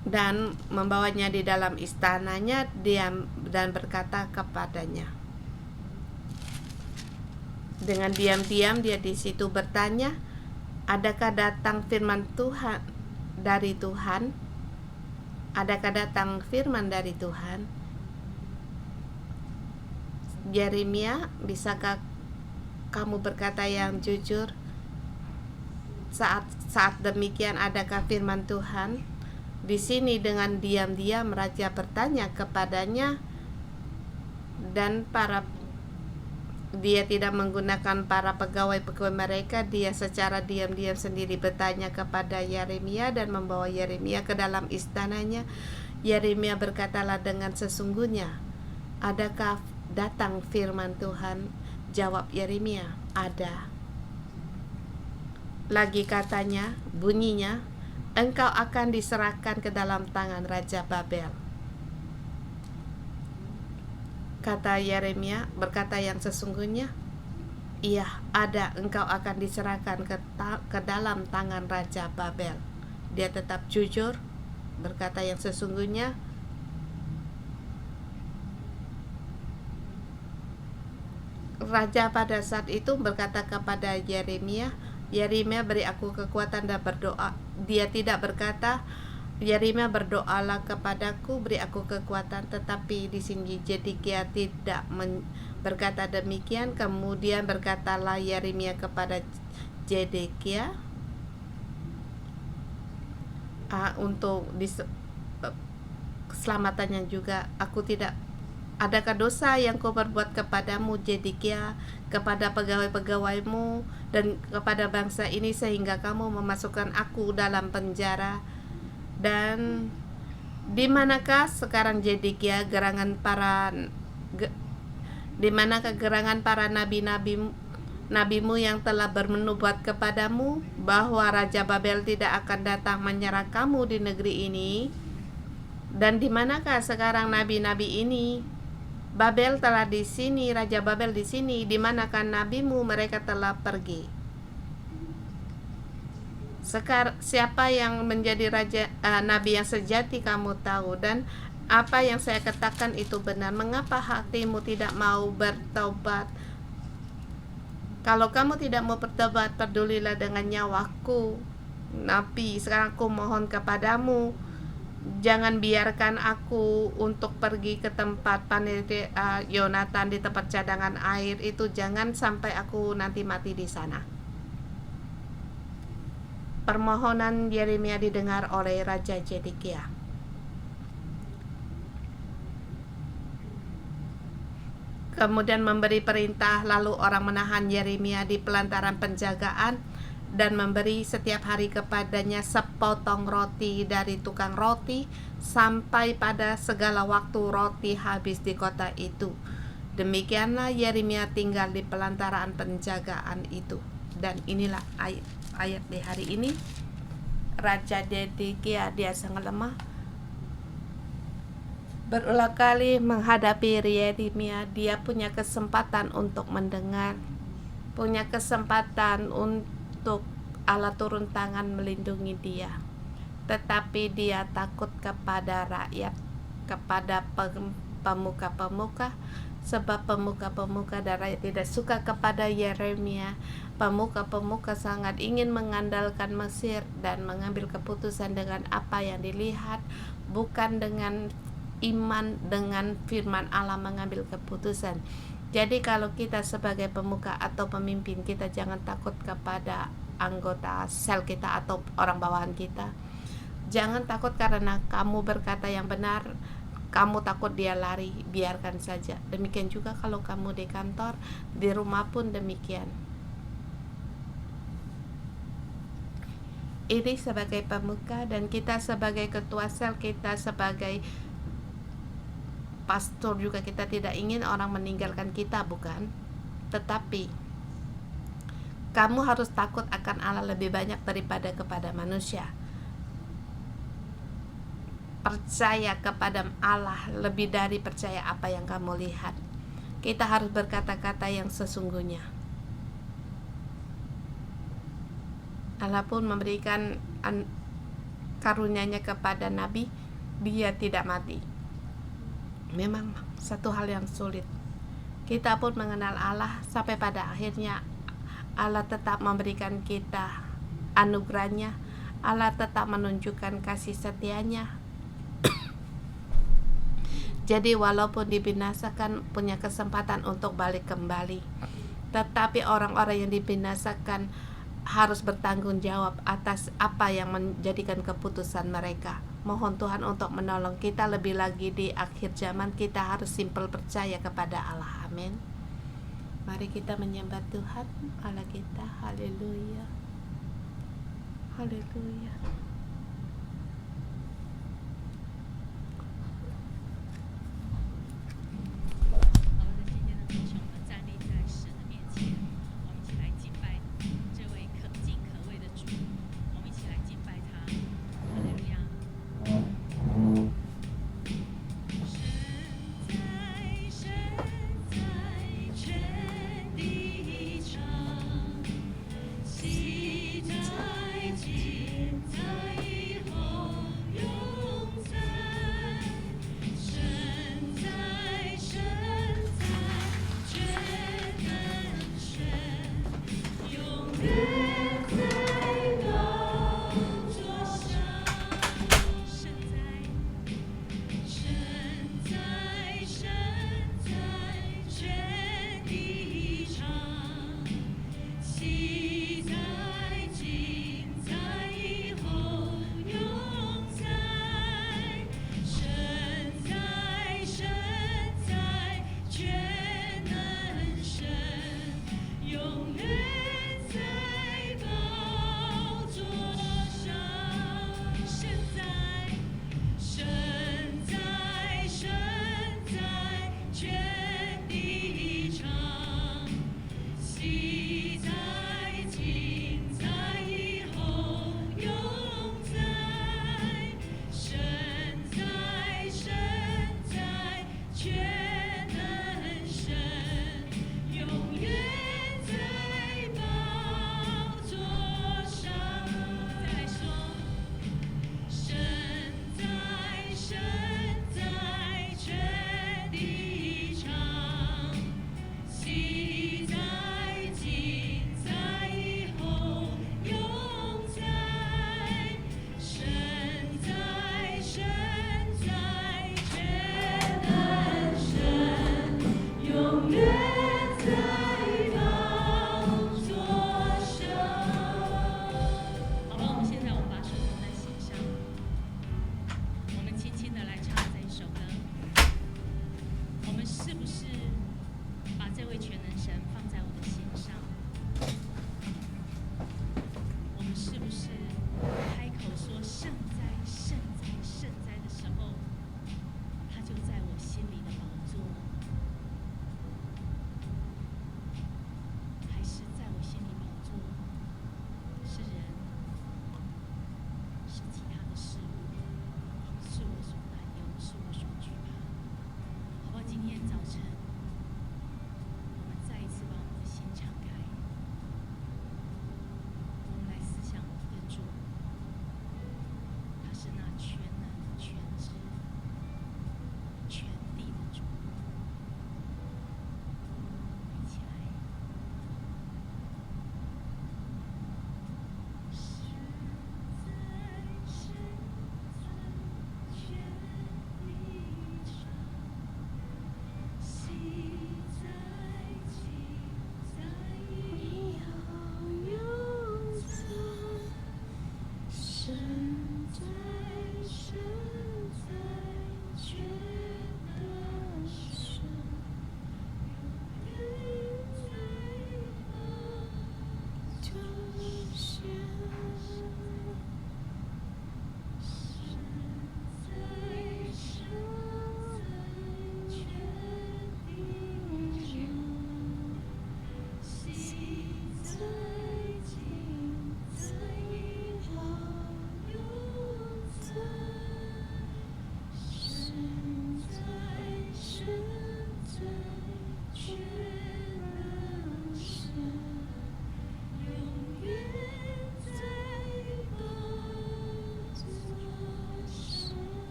dan membawanya di dalam istananya dan berkata kepadanya. Dengan diam-diam dia di situ bertanya, adakah datang firman Tuhan dari Tuhan? Adakah datang firman dari Tuhan? Yeremia, bisakah kamu berkata yang jujur? Saat demikian adakah firman Tuhan? Di sini dengan diam-diam raja bertanya kepadanya, dan dia tidak menggunakan para pegawai-pegawai mereka. Dia secara diam-diam sendiri bertanya kepada Yeremia dan membawa Yeremia ke dalam istananya. Yeremia berkatalah dengan sesungguhnya, adakah datang firman Tuhan? Jawab Yeremia, ada. Lagi katanya, bunyinya, engkau akan diserahkan ke dalam tangan Raja Babel. Kata Yeremia, berkata yang sesungguhnya, iya, ada, engkau akan diserahkan ke dalam tangan Raja Babel. Dia tetap jujur, berkata yang sesungguhnya. Raja pada saat itu berkata kepada Yeremia, Yeremia, beri aku kekuatan dan berdoa. Dia tidak berkata, Yeremia, berdoalah kepadaku, beri aku kekuatan. Tetapi di sini Zedekia tidak berkata demikian. Kemudian berkatalah Yeremia kepada Zedekia, untuk keselamatannya juga, aku tidak. Adakah dosa yang kau perbuat kepadamu, Zedekia, kepada pegawai-pegawaimu dan kepada bangsa ini, sehingga kamu memasukkan aku dalam penjara? Dan di manakah sekarang Zedekia di manakah gerangan para nabimu yang telah bermenubuat kepadamu bahwa Raja Babel tidak akan datang menyerang kamu di negeri ini? Dan di manakah sekarang nabi-nabi ini? Babel telah di sini, Raja Babel di sini. Di manakah nabimu? Mereka telah pergi. Siapa yang menjadi nabi yang sejati kamu tahu, dan apa yang saya katakan itu benar. Mengapa hatimu tidak mau bertobat? Kalau kamu tidak mau bertobat, pedulilah dengan nyawaku, Nabi. Sekarang aku mohon kepadamu, jangan biarkan aku untuk pergi ke tempat Yonatan di tempat cadangan air itu. Jangan sampai aku nanti mati di sana. Permohonan Yeremia didengar oleh Raja Zedekia. Kemudian memberi perintah, lalu orang menahan Yeremia di pelantaran penjagaan dan memberi setiap hari kepadanya sepotong roti dari tukang roti, sampai pada segala waktu roti habis di kota itu. Demikianlah Yeremia tinggal di pelantaran penjagaan itu. Dan inilah ayat di hari ini. Raja Zedekia, dia sangat lemah, berulang kali menghadapi Yeremia. Dia punya kesempatan untuk mendengar, punya kesempatan untuk Allah turun tangan melindungi dia, tetapi dia takut kepada rakyat, kepada pemuka-pemuka, sebab pemuka-pemuka dan rakyat tidak suka kepada Yeremia. Pemuka-pemuka sangat ingin mengandalkan Mesir dan mengambil keputusan dengan apa yang dilihat, bukan dengan iman dengan firman Allah mengambil keputusan. Jadi kalau kita sebagai pemuka atau pemimpin, kita jangan takut kepada anggota sel kita atau orang bawahan kita. Jangan takut karena kamu berkata yang benar, kamu takut dia lari, biarkan saja. Demikian juga kalau kamu di kantor, di rumah pun demikian. Ini sebagai pemuka dan kita sebagai ketua sel, kita sebagai pastor juga, kita tidak ingin orang meninggalkan kita, bukan? Tetapi kamu harus takut akan Allah lebih banyak daripada kepada manusia. Percaya kepada Allah lebih dari percaya apa yang kamu lihat. Kita harus berkata-kata yang sesungguhnya. Allah pun memberikan karunia-Nya kepada Nabi, dia tidak mati. Memang satu hal yang sulit. Kita pun mengenal Allah sampai pada akhirnya Allah tetap memberikan kita anugerahnya. Allah tetap menunjukkan kasih setia-Nya. Jadi walaupun dibinasakan punya kesempatan untuk balik kembali, tetapi orang-orang yang dibinasakan harus bertanggung jawab atas apa yang menjadikan keputusan mereka. Mohon Tuhan untuk menolong kita lebih lagi di akhir zaman. Kita harus simpel percaya kepada Allah. Amin. Mari kita menyembah Tuhan Allah kita. Haleluya. Haleluya.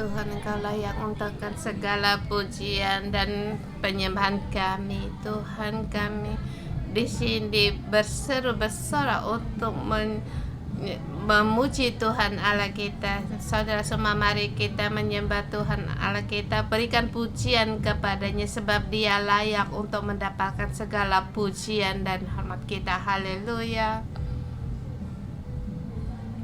Tuhan, Engkau layak untukkan segala pujian dan penyembahan kami. Tuhan, kami di sini berseru bersorak untuk memuji Tuhan Allah kita. Saudara semua, mari kita menyembah Tuhan Allah kita, berikan pujian kepadanya sebab Dia layak untuk mendapatkan segala pujian dan hormat kita. Haleluya.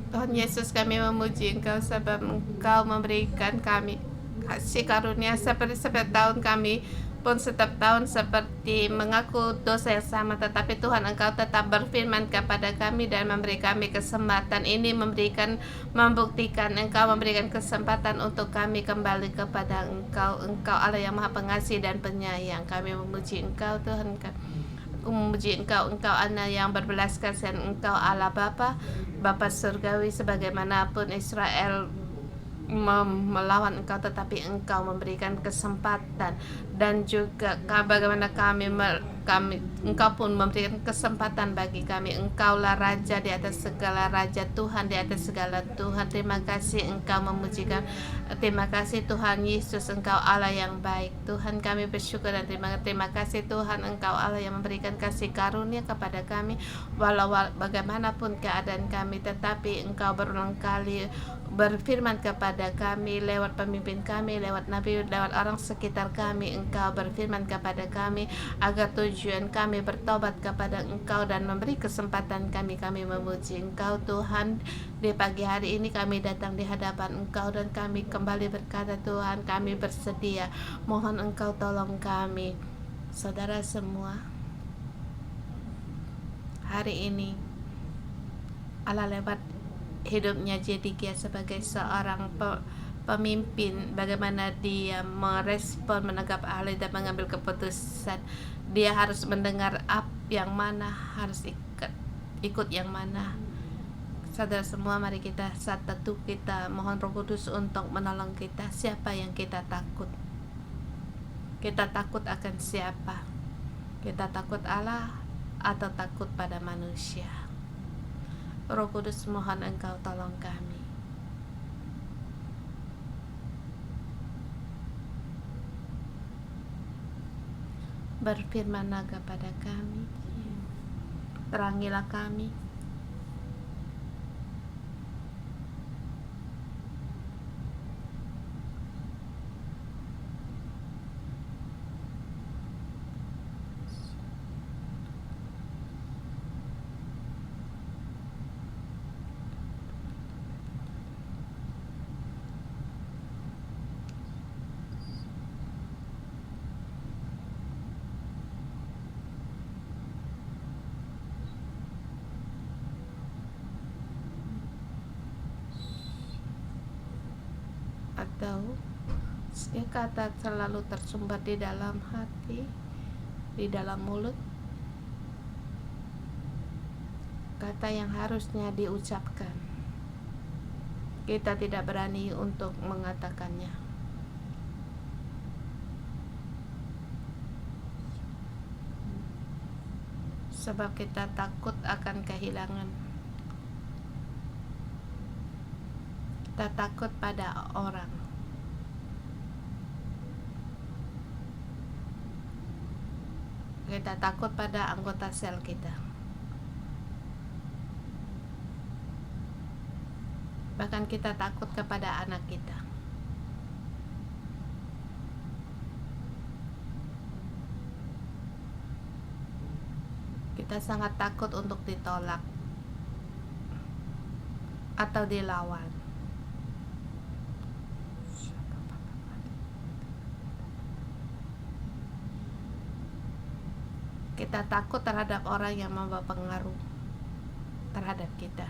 Tuhan Yesus, kami memuji Engkau sebab Engkau memberikan kami kasih karunia seperti setiap tahun kami pun setiap tahun seperti mengaku dosa yang sama, tetapi Tuhan Engkau tetap berfirman kepada kami dan memberi kami kesempatan ini, membuktikan Engkau memberikan kesempatan untuk kami kembali kepada Engkau. Engkau Allah yang Maha Pengasih dan Penyayang. Kami memuji Engkau Tuhan. Aku memuji Engkau, Engkau Allah yang berbelas kasihan, Engkau Allah Bapa surgawi. Sebagaimanapun Israel melawan Engkau, tetapi Engkau memberikan kesempatan, dan juga bagaimana Engkau pun memberikan kesempatan bagi kami. Engkaulah Raja di atas segala raja, Tuhan di atas segala Tuhan. Terima kasih, Engkau memujikan. Terima kasih Tuhan Yesus, Engkau Allah yang baik. Tuhan, kami bersyukur dan terima kasih Tuhan, Engkau Allah yang memberikan kasih karunia kepada kami walau bagaimanapun keadaan kami, tetapi Engkau berulang kali berfirman kepada kami lewat pemimpin kami, lewat nabi, lewat orang sekitar kami. Engkau berfirman kepada kami agar tujuan kami bertobat kepada Engkau dan memberi kesempatan kami memuji Engkau. Tuhan, di pagi hari ini kami datang di hadapan Engkau dan kami kembali berkata, Tuhan, kami bersedia, mohon Engkau tolong kami. Saudara semua, hari ini Allah lewat hidupnya Zedekiah sebagai seorang pemimpin, bagaimana dia merespon, menangkap ahli dan mengambil keputusan. Dia harus mendengar yang mana, harus ikut yang mana. Saudara semua, mari kita saat teduh kita mohon Roh Kudus untuk menolong kita. Siapa yang kita takut? Kita takut akan siapa? Kita takut Allah atau takut pada manusia? Roh Kudus, mohon Engkau tolong kami. Berfirmanlah kepada kami, terangilah kami. Atau kata selalu tersumbat di dalam hati, di dalam mulut, kata yang harusnya diucapkan, kita tidak berani untuk mengatakannya. Sebab kita takut akan kehilangan. Kita takut pada orang. Kita takut pada anggota sel kita. Bahkan kita takut kepada anak kita. Kita sangat takut untuk ditolak atau dilawan. Kita takut terhadap orang yang membawa pengaruh terhadap kita.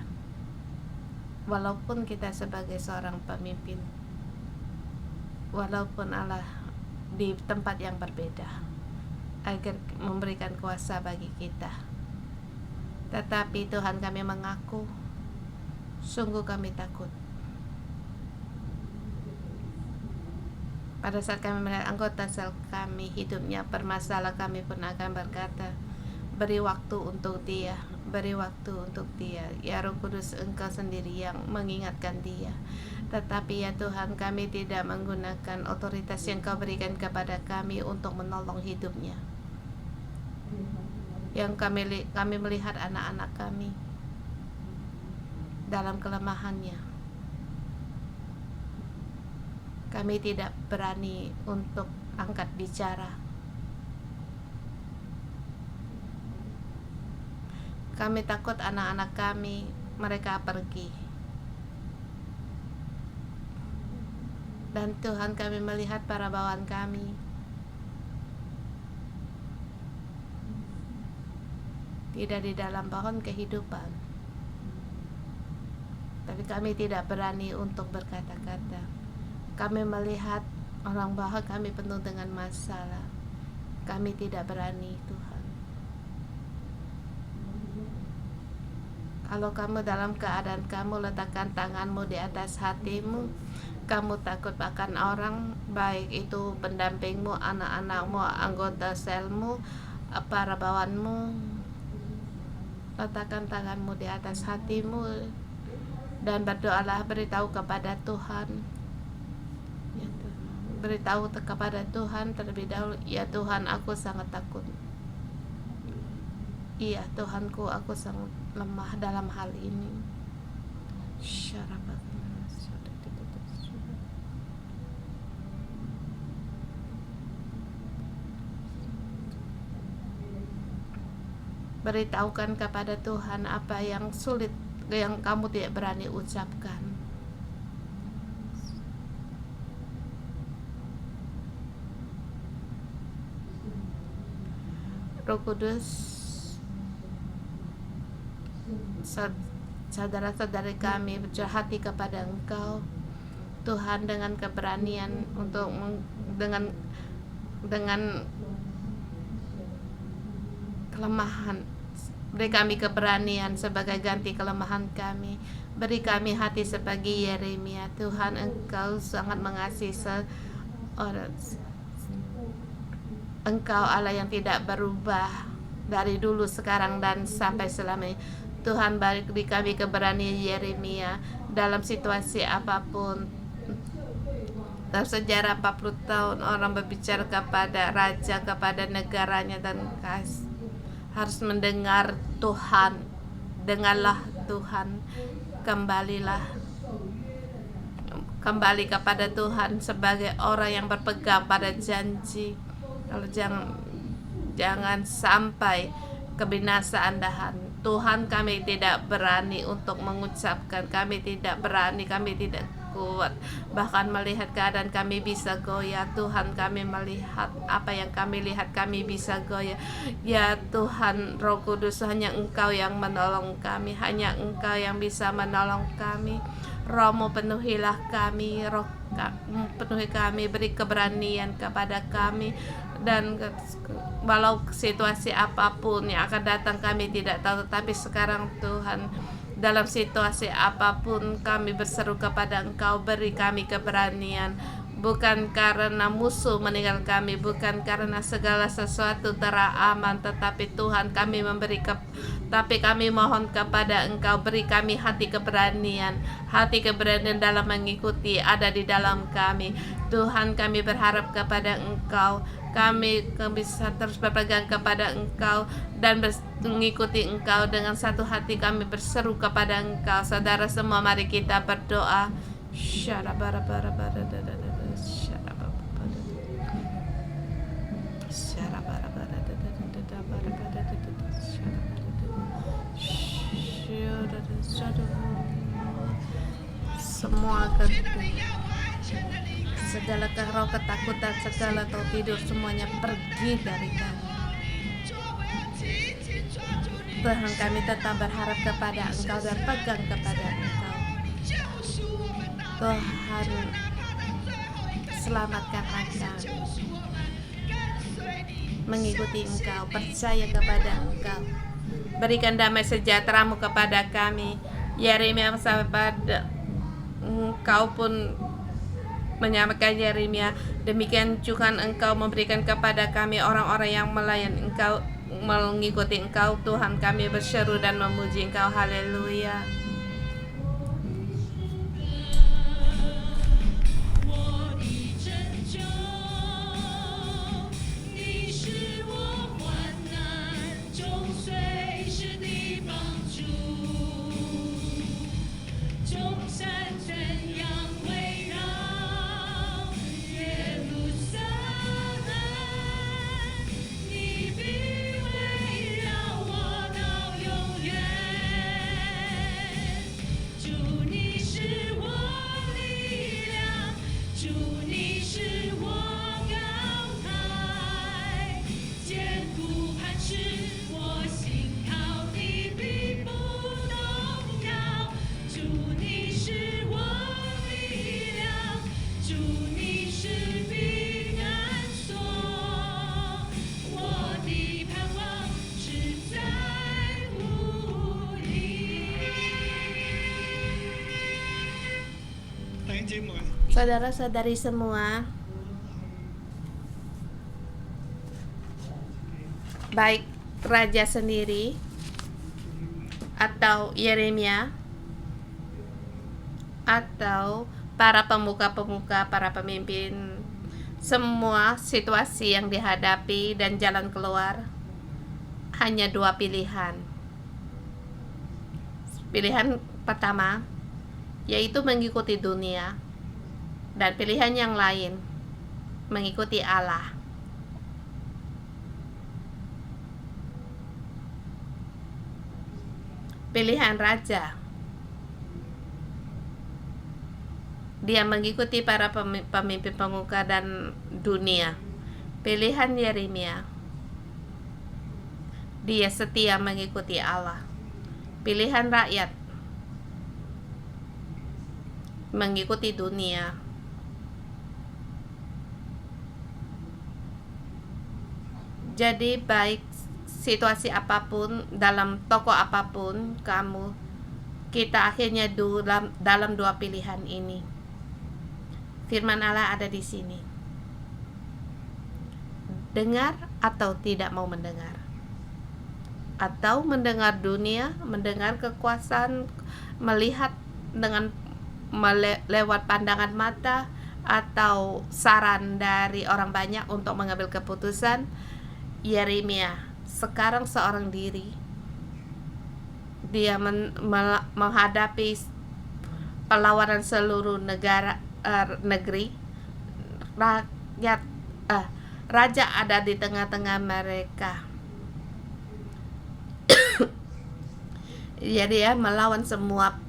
Walaupun kita sebagai seorang pemimpin, walaupun Allah di tempat yang berbeda agar memberikan kuasa bagi kita, tetapi Tuhan, kami mengaku sungguh kami takut. Pada saat kami melihat anggota sel kami hidupnya bermasalah, kami pun akan berkata, beri waktu untuk dia, beri waktu untuk dia. Ya Roh Kudus, Engkau sendiri yang mengingatkan dia. Tetapi ya Tuhan, kami tidak menggunakan otoritas yang Kau berikan kepada kami untuk menolong hidupnya. Yang kami melihat anak-anak kami dalam kelemahannya. Kami tidak berani untuk angkat bicara. Kami takut anak-anak kami mereka pergi. Dan Tuhan, kami melihat para bawaan kami tidak di dalam pohon kehidupan, tapi kami tidak berani untuk berkata-kata. Kami melihat orang bawah kami penuh dengan masalah. Kami tidak berani, Tuhan. Kalau kamu dalam keadaan kamu letakkan tanganmu di atas hatimu, kamu takut akan orang, baik itu pendampingmu, anak-anakmu, anggota selmu, para bawaanmu. Letakkan tanganmu di atas hatimu dan berdoalah, beritahu kepada Tuhan. Ya, beritahu kepada Tuhan terlebih dahulu, ya Tuhan, aku sangat takut. Iya Tuhanku, aku sangat lemah dalam hal ini. Beritahukan kepada Tuhan apa yang sulit, yang kamu tidak berani ucapkan. Roh Kudus, saudara-saudari kami berhati kepada Engkau, Tuhan, dengan keberanian untuk dengan kelemahan. Beri kami keberanian sebagai ganti kelemahan kami. Beri kami hati sebagai Yeremia. Tuhan, Engkau sangat mengasihi orang. Engkau Allah yang tidak berubah dari dulu, sekarang, dan sampai selamanya. Tuhan, beri kami keberanian Yeremia dalam situasi apapun. Dalam sejarah 40 tahun orang berbicara kepada raja, kepada negaranya, dan harus mendengar Tuhan. Dengarlah Tuhan, kembali kepada Tuhan sebagai orang yang berpegang pada janji. Kalau jangan sampai kebinasaan Tuhan, kami tidak berani untuk mengucapkan, kami tidak berani, kami tidak kuat bahkan melihat keadaan kami bisa goyah. Tuhan, kami melihat apa yang kami lihat, kami bisa goyah. Ya Tuhan, Roh Kudus, hanya Engkau yang menolong kami, hanya Engkau yang bisa menolong kami. Roh-Mu penuhilah kami, Roh penuhi kami, beri keberanian kepada kami. Dan walau situasi apapun yang akan datang kami tidak tahu, tetapi sekarang Tuhan, dalam situasi apapun kami berseru kepada Engkau, beri kami keberanian. Bukan karena musuh meninggal kami, bukan karena segala sesuatu teraman, tetapi Tuhan, kami tapi kami mohon kepada Engkau, beri kami hati keberanian dalam mengikuti ada di dalam kami. Tuhan, kami berharap kepada Engkau, kami bisa terus berpegang kepada Engkau dan mengikuti Engkau dengan satu hati. Kami berseru kepada Engkau. Saudara semua, mari kita berdoa. Semua segala roh ketakutan, segala roh tidur, semuanya pergi dari kami. Tuhan, kami tetap berharap kepada Engkau dan pegang kepada Engkau. Tuhan, selamatkan kami mengikuti Engkau, percaya kepada Engkau. Berikan damai sejahtera-Mu kepada kami. Yeremia sampai pada Engkau pun menyampaikan Yeremia, demikian juga Engkau memberikan kepada kami orang-orang yang melayan Engkau, mengikuti Engkau. Tuhan, kami berseru dan memuji Engkau. Haleluya. Saudara-saudari semua, baik raja sendiri atau Yeremia atau para pemuka-pemuka, para pemimpin, semua situasi yang dihadapi dan jalan keluar hanya dua pilihan. Pilihan pertama yaitu mengikuti dunia, dan pilihan yang lain mengikuti Allah. Pilihan raja, dia mengikuti para pemimpin pemuka dan dunia. Pilihan Yeremia, dia setia mengikuti Allah. Pilihan rakyat, mengikuti dunia. Jadi baik situasi apapun, dalam toko apapun kita akhirnya dalam dua pilihan ini. Firman Allah ada di sini. Dengar atau tidak mau mendengar. Atau mendengar dunia, mendengar kekuasaan, melihat dengan lewat pandangan mata, atau saran dari orang banyak untuk mengambil keputusan. Yeremia sekarang seorang diri. Dia menghadapi perlawanan seluruh negeri. Raja ada di tengah-tengah mereka. Jadi dia melawan semua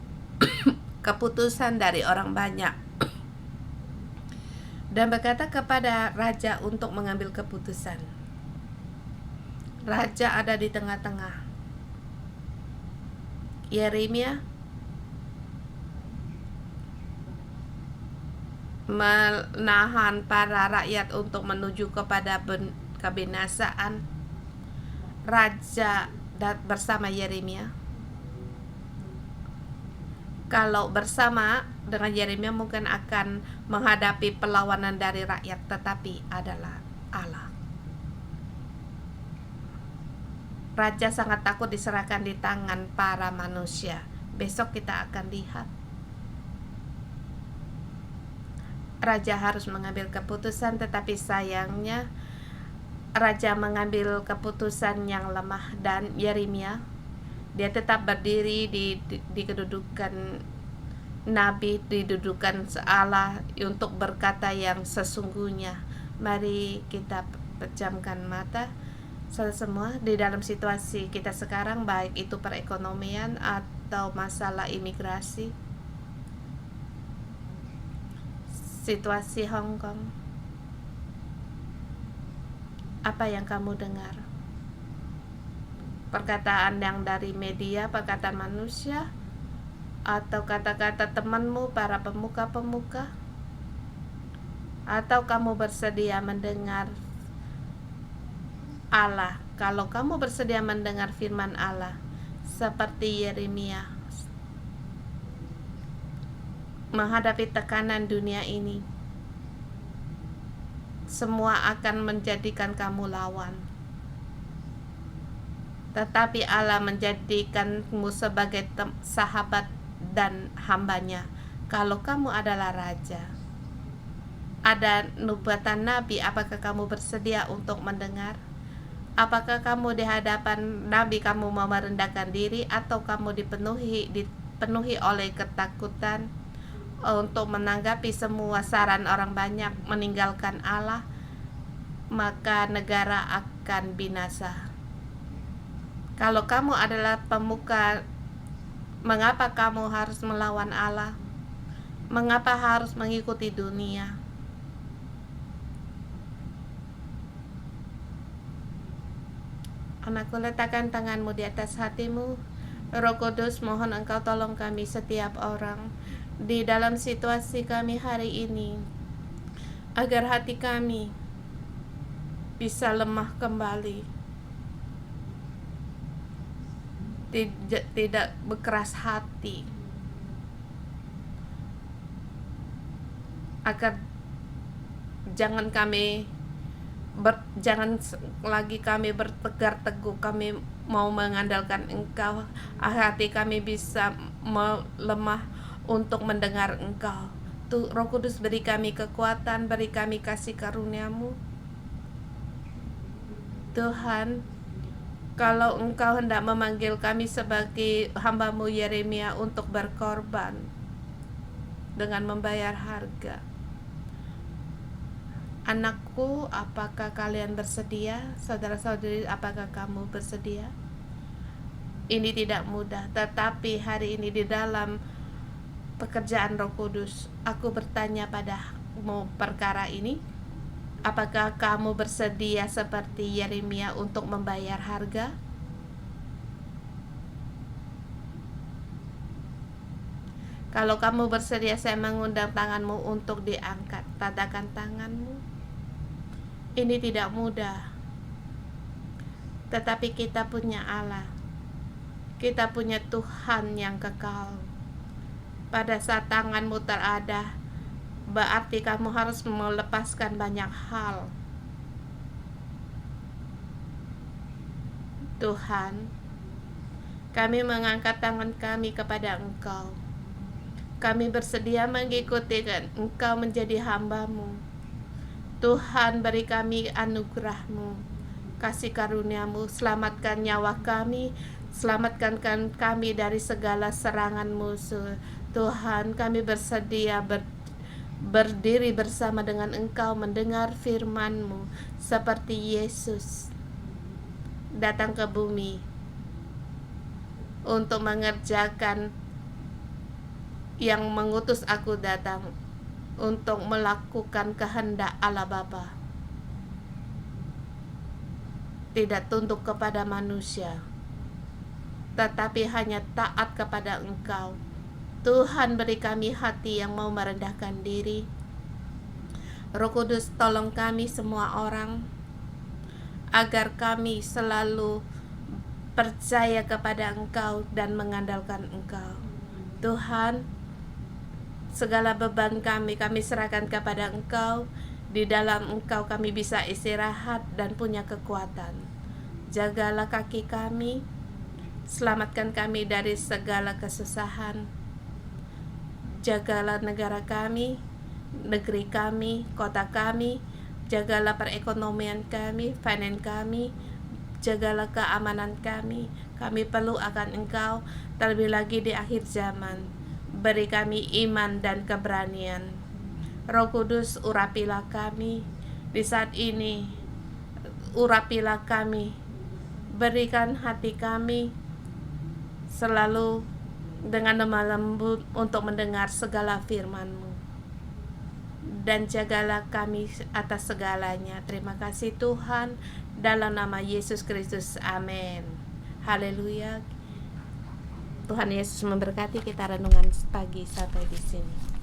keputusan dari orang banyak dan berkata kepada raja untuk mengambil keputusan. Raja ada di tengah-tengah. Yeremia menahan para rakyat untuk menuju kepada kebinasaan. Raja bersama Yeremia. Kalau bersama dengan Yeremia mungkin akan menghadapi perlawanan dari rakyat, tetapi adalah Allah. Raja sangat takut diserahkan di tangan para manusia. Besok kita akan lihat. Raja harus mengambil keputusan, tetapi sayangnya raja mengambil keputusan yang lemah, dan Yeremia dia tetap berdiri di kedudukan nabi, di kedudukan Allah untuk berkata yang sesungguhnya. Mari kita pejamkan mata. Semua di dalam situasi kita sekarang, baik itu perekonomian atau masalah imigrasi, situasi Hong Kong, apa yang kamu dengar? Perkataan yang dari media, perkataan manusia, atau kata-kata temanmu, para pemuka-pemuka? Atau kamu bersedia mendengar Allah? Kalau kamu bersedia mendengar firman Allah seperti Yeremia, menghadapi tekanan dunia ini, semua akan menjadikan kamu lawan, tetapi Allah menjadikanmu sebagai sahabat dan hambanya. Kalau kamu adalah raja, ada nubuatan nabi, apakah kamu bersedia untuk mendengar? Apakah kamu di hadapan nabi kamu mau merendahkan diri, atau kamu dipenuhi oleh ketakutan untuk menanggapi semua saran orang banyak, meninggalkan Allah? Maka negara akan binasa. Kalau kamu adalah pemuka, mengapa kamu harus melawan Allah? Mengapa harus mengikuti dunia? Anakku, letakkan tanganmu di atas hatimu. Roh Kudus, mohon Engkau tolong kami setiap orang di dalam situasi kami hari ini, agar hati kami bisa lemah kembali, tidak berkeras hati, agar jangan lagi kami bertegar teguh, kami mau mengandalkan Engkau. Hati kami bisa melemah untuk mendengar Engkau. Roh Kudus, beri kami kekuatan, beri kami kasih karunia-Mu. Tuhan, kalau Engkau hendak memanggil kami sebagai hamba-Mu Yeremia untuk berkorban dengan membayar harga, anakku, apakah kalian bersedia? Saudara-saudari, apakah kamu bersedia? Ini tidak mudah, tetapi hari ini di dalam pekerjaan Roh Kudus, aku bertanya padamu perkara ini. Apakah kamu bersedia seperti Yeremia untuk membayar harga? Kalau kamu bersedia, saya mengundang tanganmu untuk diangkat. Tadakan tanganmu. Ini tidak mudah, tetapi kita punya Allah. Kita punya Tuhan yang kekal. Pada saat tanganmu terada, berarti kamu harus melepaskan banyak hal. Tuhan, kami mengangkat tangan kami kepada Engkau. Kami bersedia mengikuti Engkau menjadi hamba-Mu. Tuhan, beri kami anugerah-Mu, kasih karunia-Mu, selamatkan nyawa kami, selamatkan kami dari segala serangan musuh. Tuhan, kami bersedia berdiri bersama dengan Engkau mendengar firman-Mu, seperti Yesus datang ke bumi untuk mengerjakan yang mengutus aku datang, untuk melakukan kehendak Allah Bapa, tidak tunduk kepada manusia, tetapi hanya taat kepada Engkau. Tuhan, beri kami hati yang mau merendahkan diri. Roh Kudus, tolong kami semua orang agar kami selalu percaya kepada Engkau dan mengandalkan Engkau. Tuhan, segala beban kami serahkan kepada Engkau. Di dalam Engkau kami bisa istirahat dan punya kekuatan. Jagalah kaki kami, selamatkan kami dari segala kesusahan. Jagalah negara kami, negeri kami, kota kami. Jagalah perekonomian kami, finance kami. Jagalah keamanan kami. Kami perlu akan Engkau, terlebih lagi di akhir zaman. Beri kami iman dan keberanian. Roh Kudus, urapilah kami di saat ini. Urapilah kami. Berikan hati kami selalu dengan lemah lembut untuk mendengar segala firman-Mu. Dan jagalah kami atas segalanya. Terima kasih Tuhan, dalam nama Yesus Kristus. Amin. Haleluya. Tuhan Yesus memberkati. Kita renungan pagi sampai di sini.